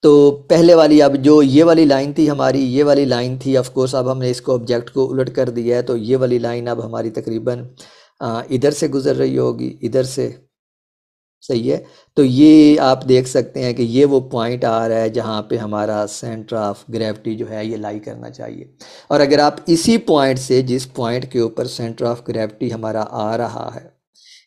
तो पहले वाली, अब जो ये वाली लाइन थी हमारी, ये वाली लाइन थी, ऑफ कोर्स अब हमने इसको ऑब्जेक्ट को उलट कर दिया है, तो ये वाली लाइन अब हमारी तकरीबन इधर से गुजर रही होगी, इधर से, सही है। तो ये आप देख सकते हैं कि ये वो पॉइंट आ रहा है जहाँ पे हमारा सेंटर ऑफ ग्रेविटी जो है ये लाई करना चाहिए। और अगर आप इसी पॉइंट से, जिस पॉइंट के ऊपर सेंटर ऑफ ग्रेविटी हमारा आ रहा है,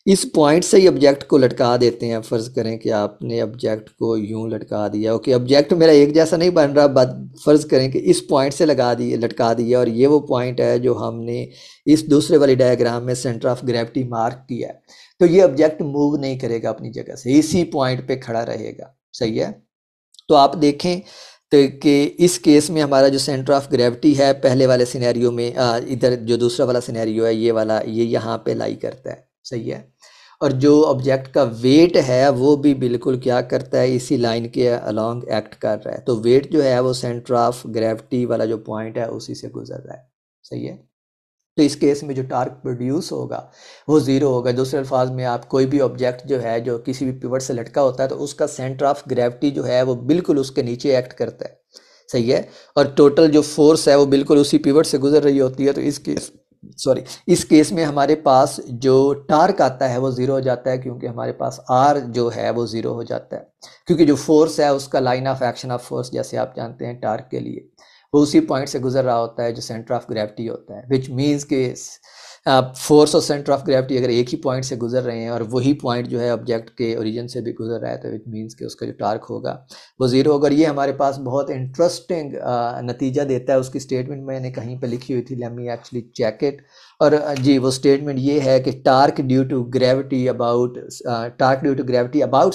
इस पॉइंट से ही ऑब्जेक्ट को लटका देते हैं। फ़र्ज़ करें कि आपने ऑब्जेक्ट को यूं लटका दिया, ओके, ऑब्जेक्ट मेरा एक जैसा नहीं बन रहा, बट फ़र्ज़ करें कि इस पॉइंट से लगा दिए, लटका दिया, और ये वो पॉइंट है जो हमने इस दूसरे वाली डायग्राम में सेंटर ऑफ ग्रेविटी मार्क किया है। तो ये ऑब्जेक्ट मूव नहीं करेगा अपनी जगह से, इसी पॉइंट पे खड़ा रहेगा, सही है। तो आप देखें तो कि इस केस में हमारा जो सेंटर ऑफ ग्रेविटी है पहले वाले सिनेरियो में, इधर जो दूसरा वाला सिनेरियो है ये वाला, ये यहाँ पे लाई करता है, सही है। और जो ऑब्जेक्ट का वेट है वो भी बिल्कुल क्या करता है, इसी लाइन के अलोंग एक्ट कर रहा है। तो वेट जो है वो सेंटर ऑफ ग्रेविटी वाला जो पॉइंट है उसी से गुजर रहा है, सही है। तो इस केस में जो टार्क प्रोड्यूस होगा वो ज़ीरो होगा। दूसरे अल्फाज में, आप कोई भी ऑब्जेक्ट जो है जो किसी भी पिवट से लटका होता है तो उसका सेंटर ऑफ ग्रेविटी जो है वो बिल्कुल उसके नीचे एक्ट करता है, सही है। और टोटल जो फोर्स है वो बिल्कुल उसी पिवट से गुजर रही होती है। तो इस केस में हमारे पास जो टार्क आता है वो ज़ीरो हो जाता है, क्योंकि हमारे पास आर जो है वो ज़ीरो हो जाता है, क्योंकि जो फोर्स है उसका line of action of force, जैसे आप जानते हैं टार्क के लिए, वो उसी पॉइंट से गुजर रहा होता है जो सेंटर ऑफ ग्रेविटी होता है। विच मीन्स के फोर्स और सेंटर ऑफ ग्रेविटी अगर एक ही पॉइंट से गुजर रहे हैं और वही पॉइंट जो है ऑब्जेक्ट के ओरिजिन से भी गुजर रहा है, तो विच मीन्स के उसका जो टार्क होगा वो ज़ीरो होगा। और ये हमारे पास बहुत इंटरेस्टिंग नतीजा देता है। उसकी स्टेटमेंट मैंने कहीं पे लिखी हुई थी, let me actually check it. और जी वो स्टेटमेंट ये है कि torque due to gravity about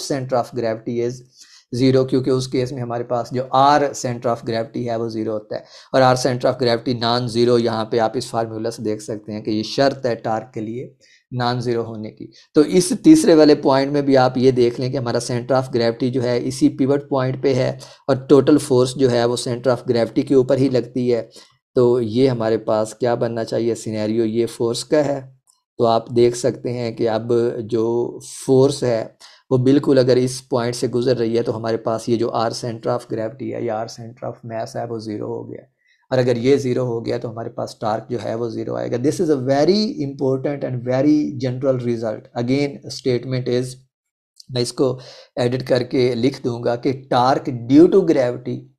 centre of gravity is zero, क्योंकि उस केस में हमारे पास जो आर सेंटर ऑफ ग्रेविटी है वो ज़ीरो होता है। और R centre of gravity non zero, यहाँ पे आप इस फार्मूला से देख सकते हैं कि ये शर्त है टार्क के लिए नॉन ज़ीरो होने की। तो इस तीसरे वाले पॉइंट में भी आप ये देख लें कि हमारा सेंटर ऑफ ग्रेविटी जो है इसी पिवट पॉइंट पे है और टोटल फोर्स जो है वो सेंटर ऑफ ग्रेविटी के ऊपर ही लगती है। तो ये हमारे पास क्या बनना चाहिए, सिनेरियो ये फोर्स का है। तो आप देख सकते हैं कि अब जो फोर्स है वो बिल्कुल अगर इस पॉइंट से गुजर रही है तो हमारे पास ये जो आर सेंटर ऑफ ग्रेविटी है या आर सेंटर ऑफ मास है वो ज़ीरो हो गया। और अगर ये ज़ीरो हो गया तो हमारे पास टार्क जो है वो ज़ीरो आएगा। This is a very important and very general result. Again statement is, मैं इसको एडिट करके लिख दूंगा कि torque due to gravity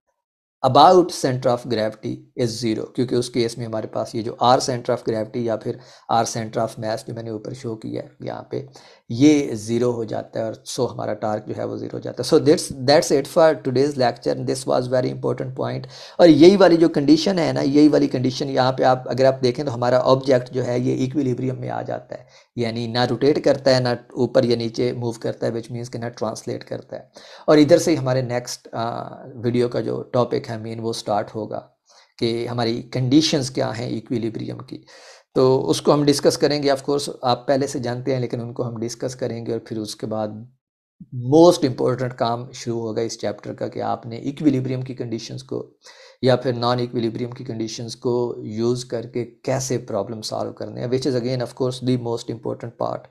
about centre of gravity is zero, क्योंकि उस केस में हमारे पास ये जो आर सेंटर ऑफ ग्रेविटी या फिर आर सेंटर ऑफ मास जो मैंने ऊपर शो किया है यहाँ पे, ये ज़ीरो हो जाता है और सो हमारा टार्क जो है वो ज़ीरो हो जाता है। सो that's it for today's lecture. This was very important point. और यही वाली जो कंडीशन है ना, यही वाली कंडीशन यहाँ पे आप अगर आप देखें तो हमारा ऑब्जेक्ट जो है ये इक्विलिब्रियम में आ जाता है, यानी ना रोटेट करता है, ना ऊपर या नीचे मूव करता है, विच मीन्स कि ना ट्रांसलेट करता है। और इधर से ही हमारे नेक्स्ट वीडियो का जो टॉपिक है मेन वो स्टार्ट होगा कि हमारी कंडीशंस क्या हैं इक्विलिब्रियम की। तो उसको हम डिस्कस करेंगे। ऑफ कोर्स आप पहले से जानते हैं, लेकिन उनको हम डिस्कस करेंगे। और फिर उसके बाद मोस्ट इम्पोर्टेंट काम शुरू होगा इस चैप्टर का कि आपने इक्विलिब्रियम की कंडीशंस को या फिर नॉन इक्विलिब्रियम की कंडीशंस को यूज़ करके कैसे प्रॉब्लम सॉल्व करने हैं, which is again of course the most important part.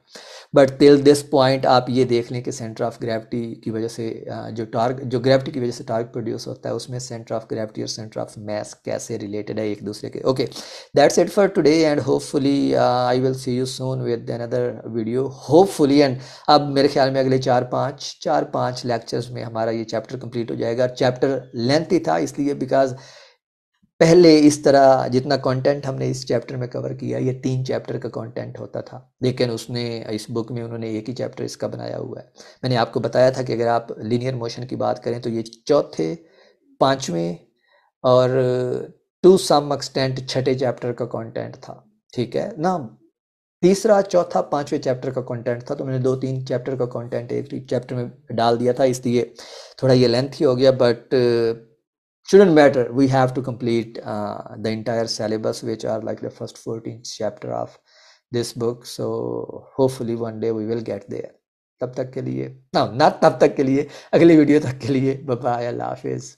But till this point आप ये देख लें कि सेंटर ऑफ ग्रेविटी की वजह से जो ग्रेविटी की वजह से टार्क प्रोड्यूस होता है उसमें सेंटर ऑफ ग्रेविटी और सेंटर ऑफ मास कैसे रिलेटेड है एक दूसरे के। Okay, that's it for today and hopefully I will see you soon with another video hopefully. And अब मेरे ख्याल में अगले चार पाँच लेक्चर्स में हमारा ये चैप्टर कंप्लीट हो जाएगा। चैप्टर लेंथी था इसलिए बिकॉज पहले इस तरह जितना कंटेंट हमने इस चैप्टर में कवर किया ये 3 चैप्टर का कंटेंट होता था, लेकिन उसने इस बुक में उन्होंने एक ही चैप्टर इसका बनाया हुआ है। मैंने आपको बताया था कि अगर आप लीनियर मोशन की बात करें तो ये चौथे, पाँचवें और टू सम एक्सटेंट छठे चैप्टर का कंटेंट था, ठीक है ना। तीसरा, चौथा, पांचवें चैप्टर का कंटेंट था, तो मैंने 2-3 चैप्टर का कंटेंट एक चैप्टर में डाल दिया था, इसलिए थोड़ा ये लेंथी हो गया, but shouldn't matter. We have to complete the entire syllabus, which are like the first 14 chapter of this book. So hopefully one day we will get there. तब तक के लिए, no, not तब तक के लिए, अगली वीडियो तक के लिए, बाय बाय, अल्लाह हाफिज।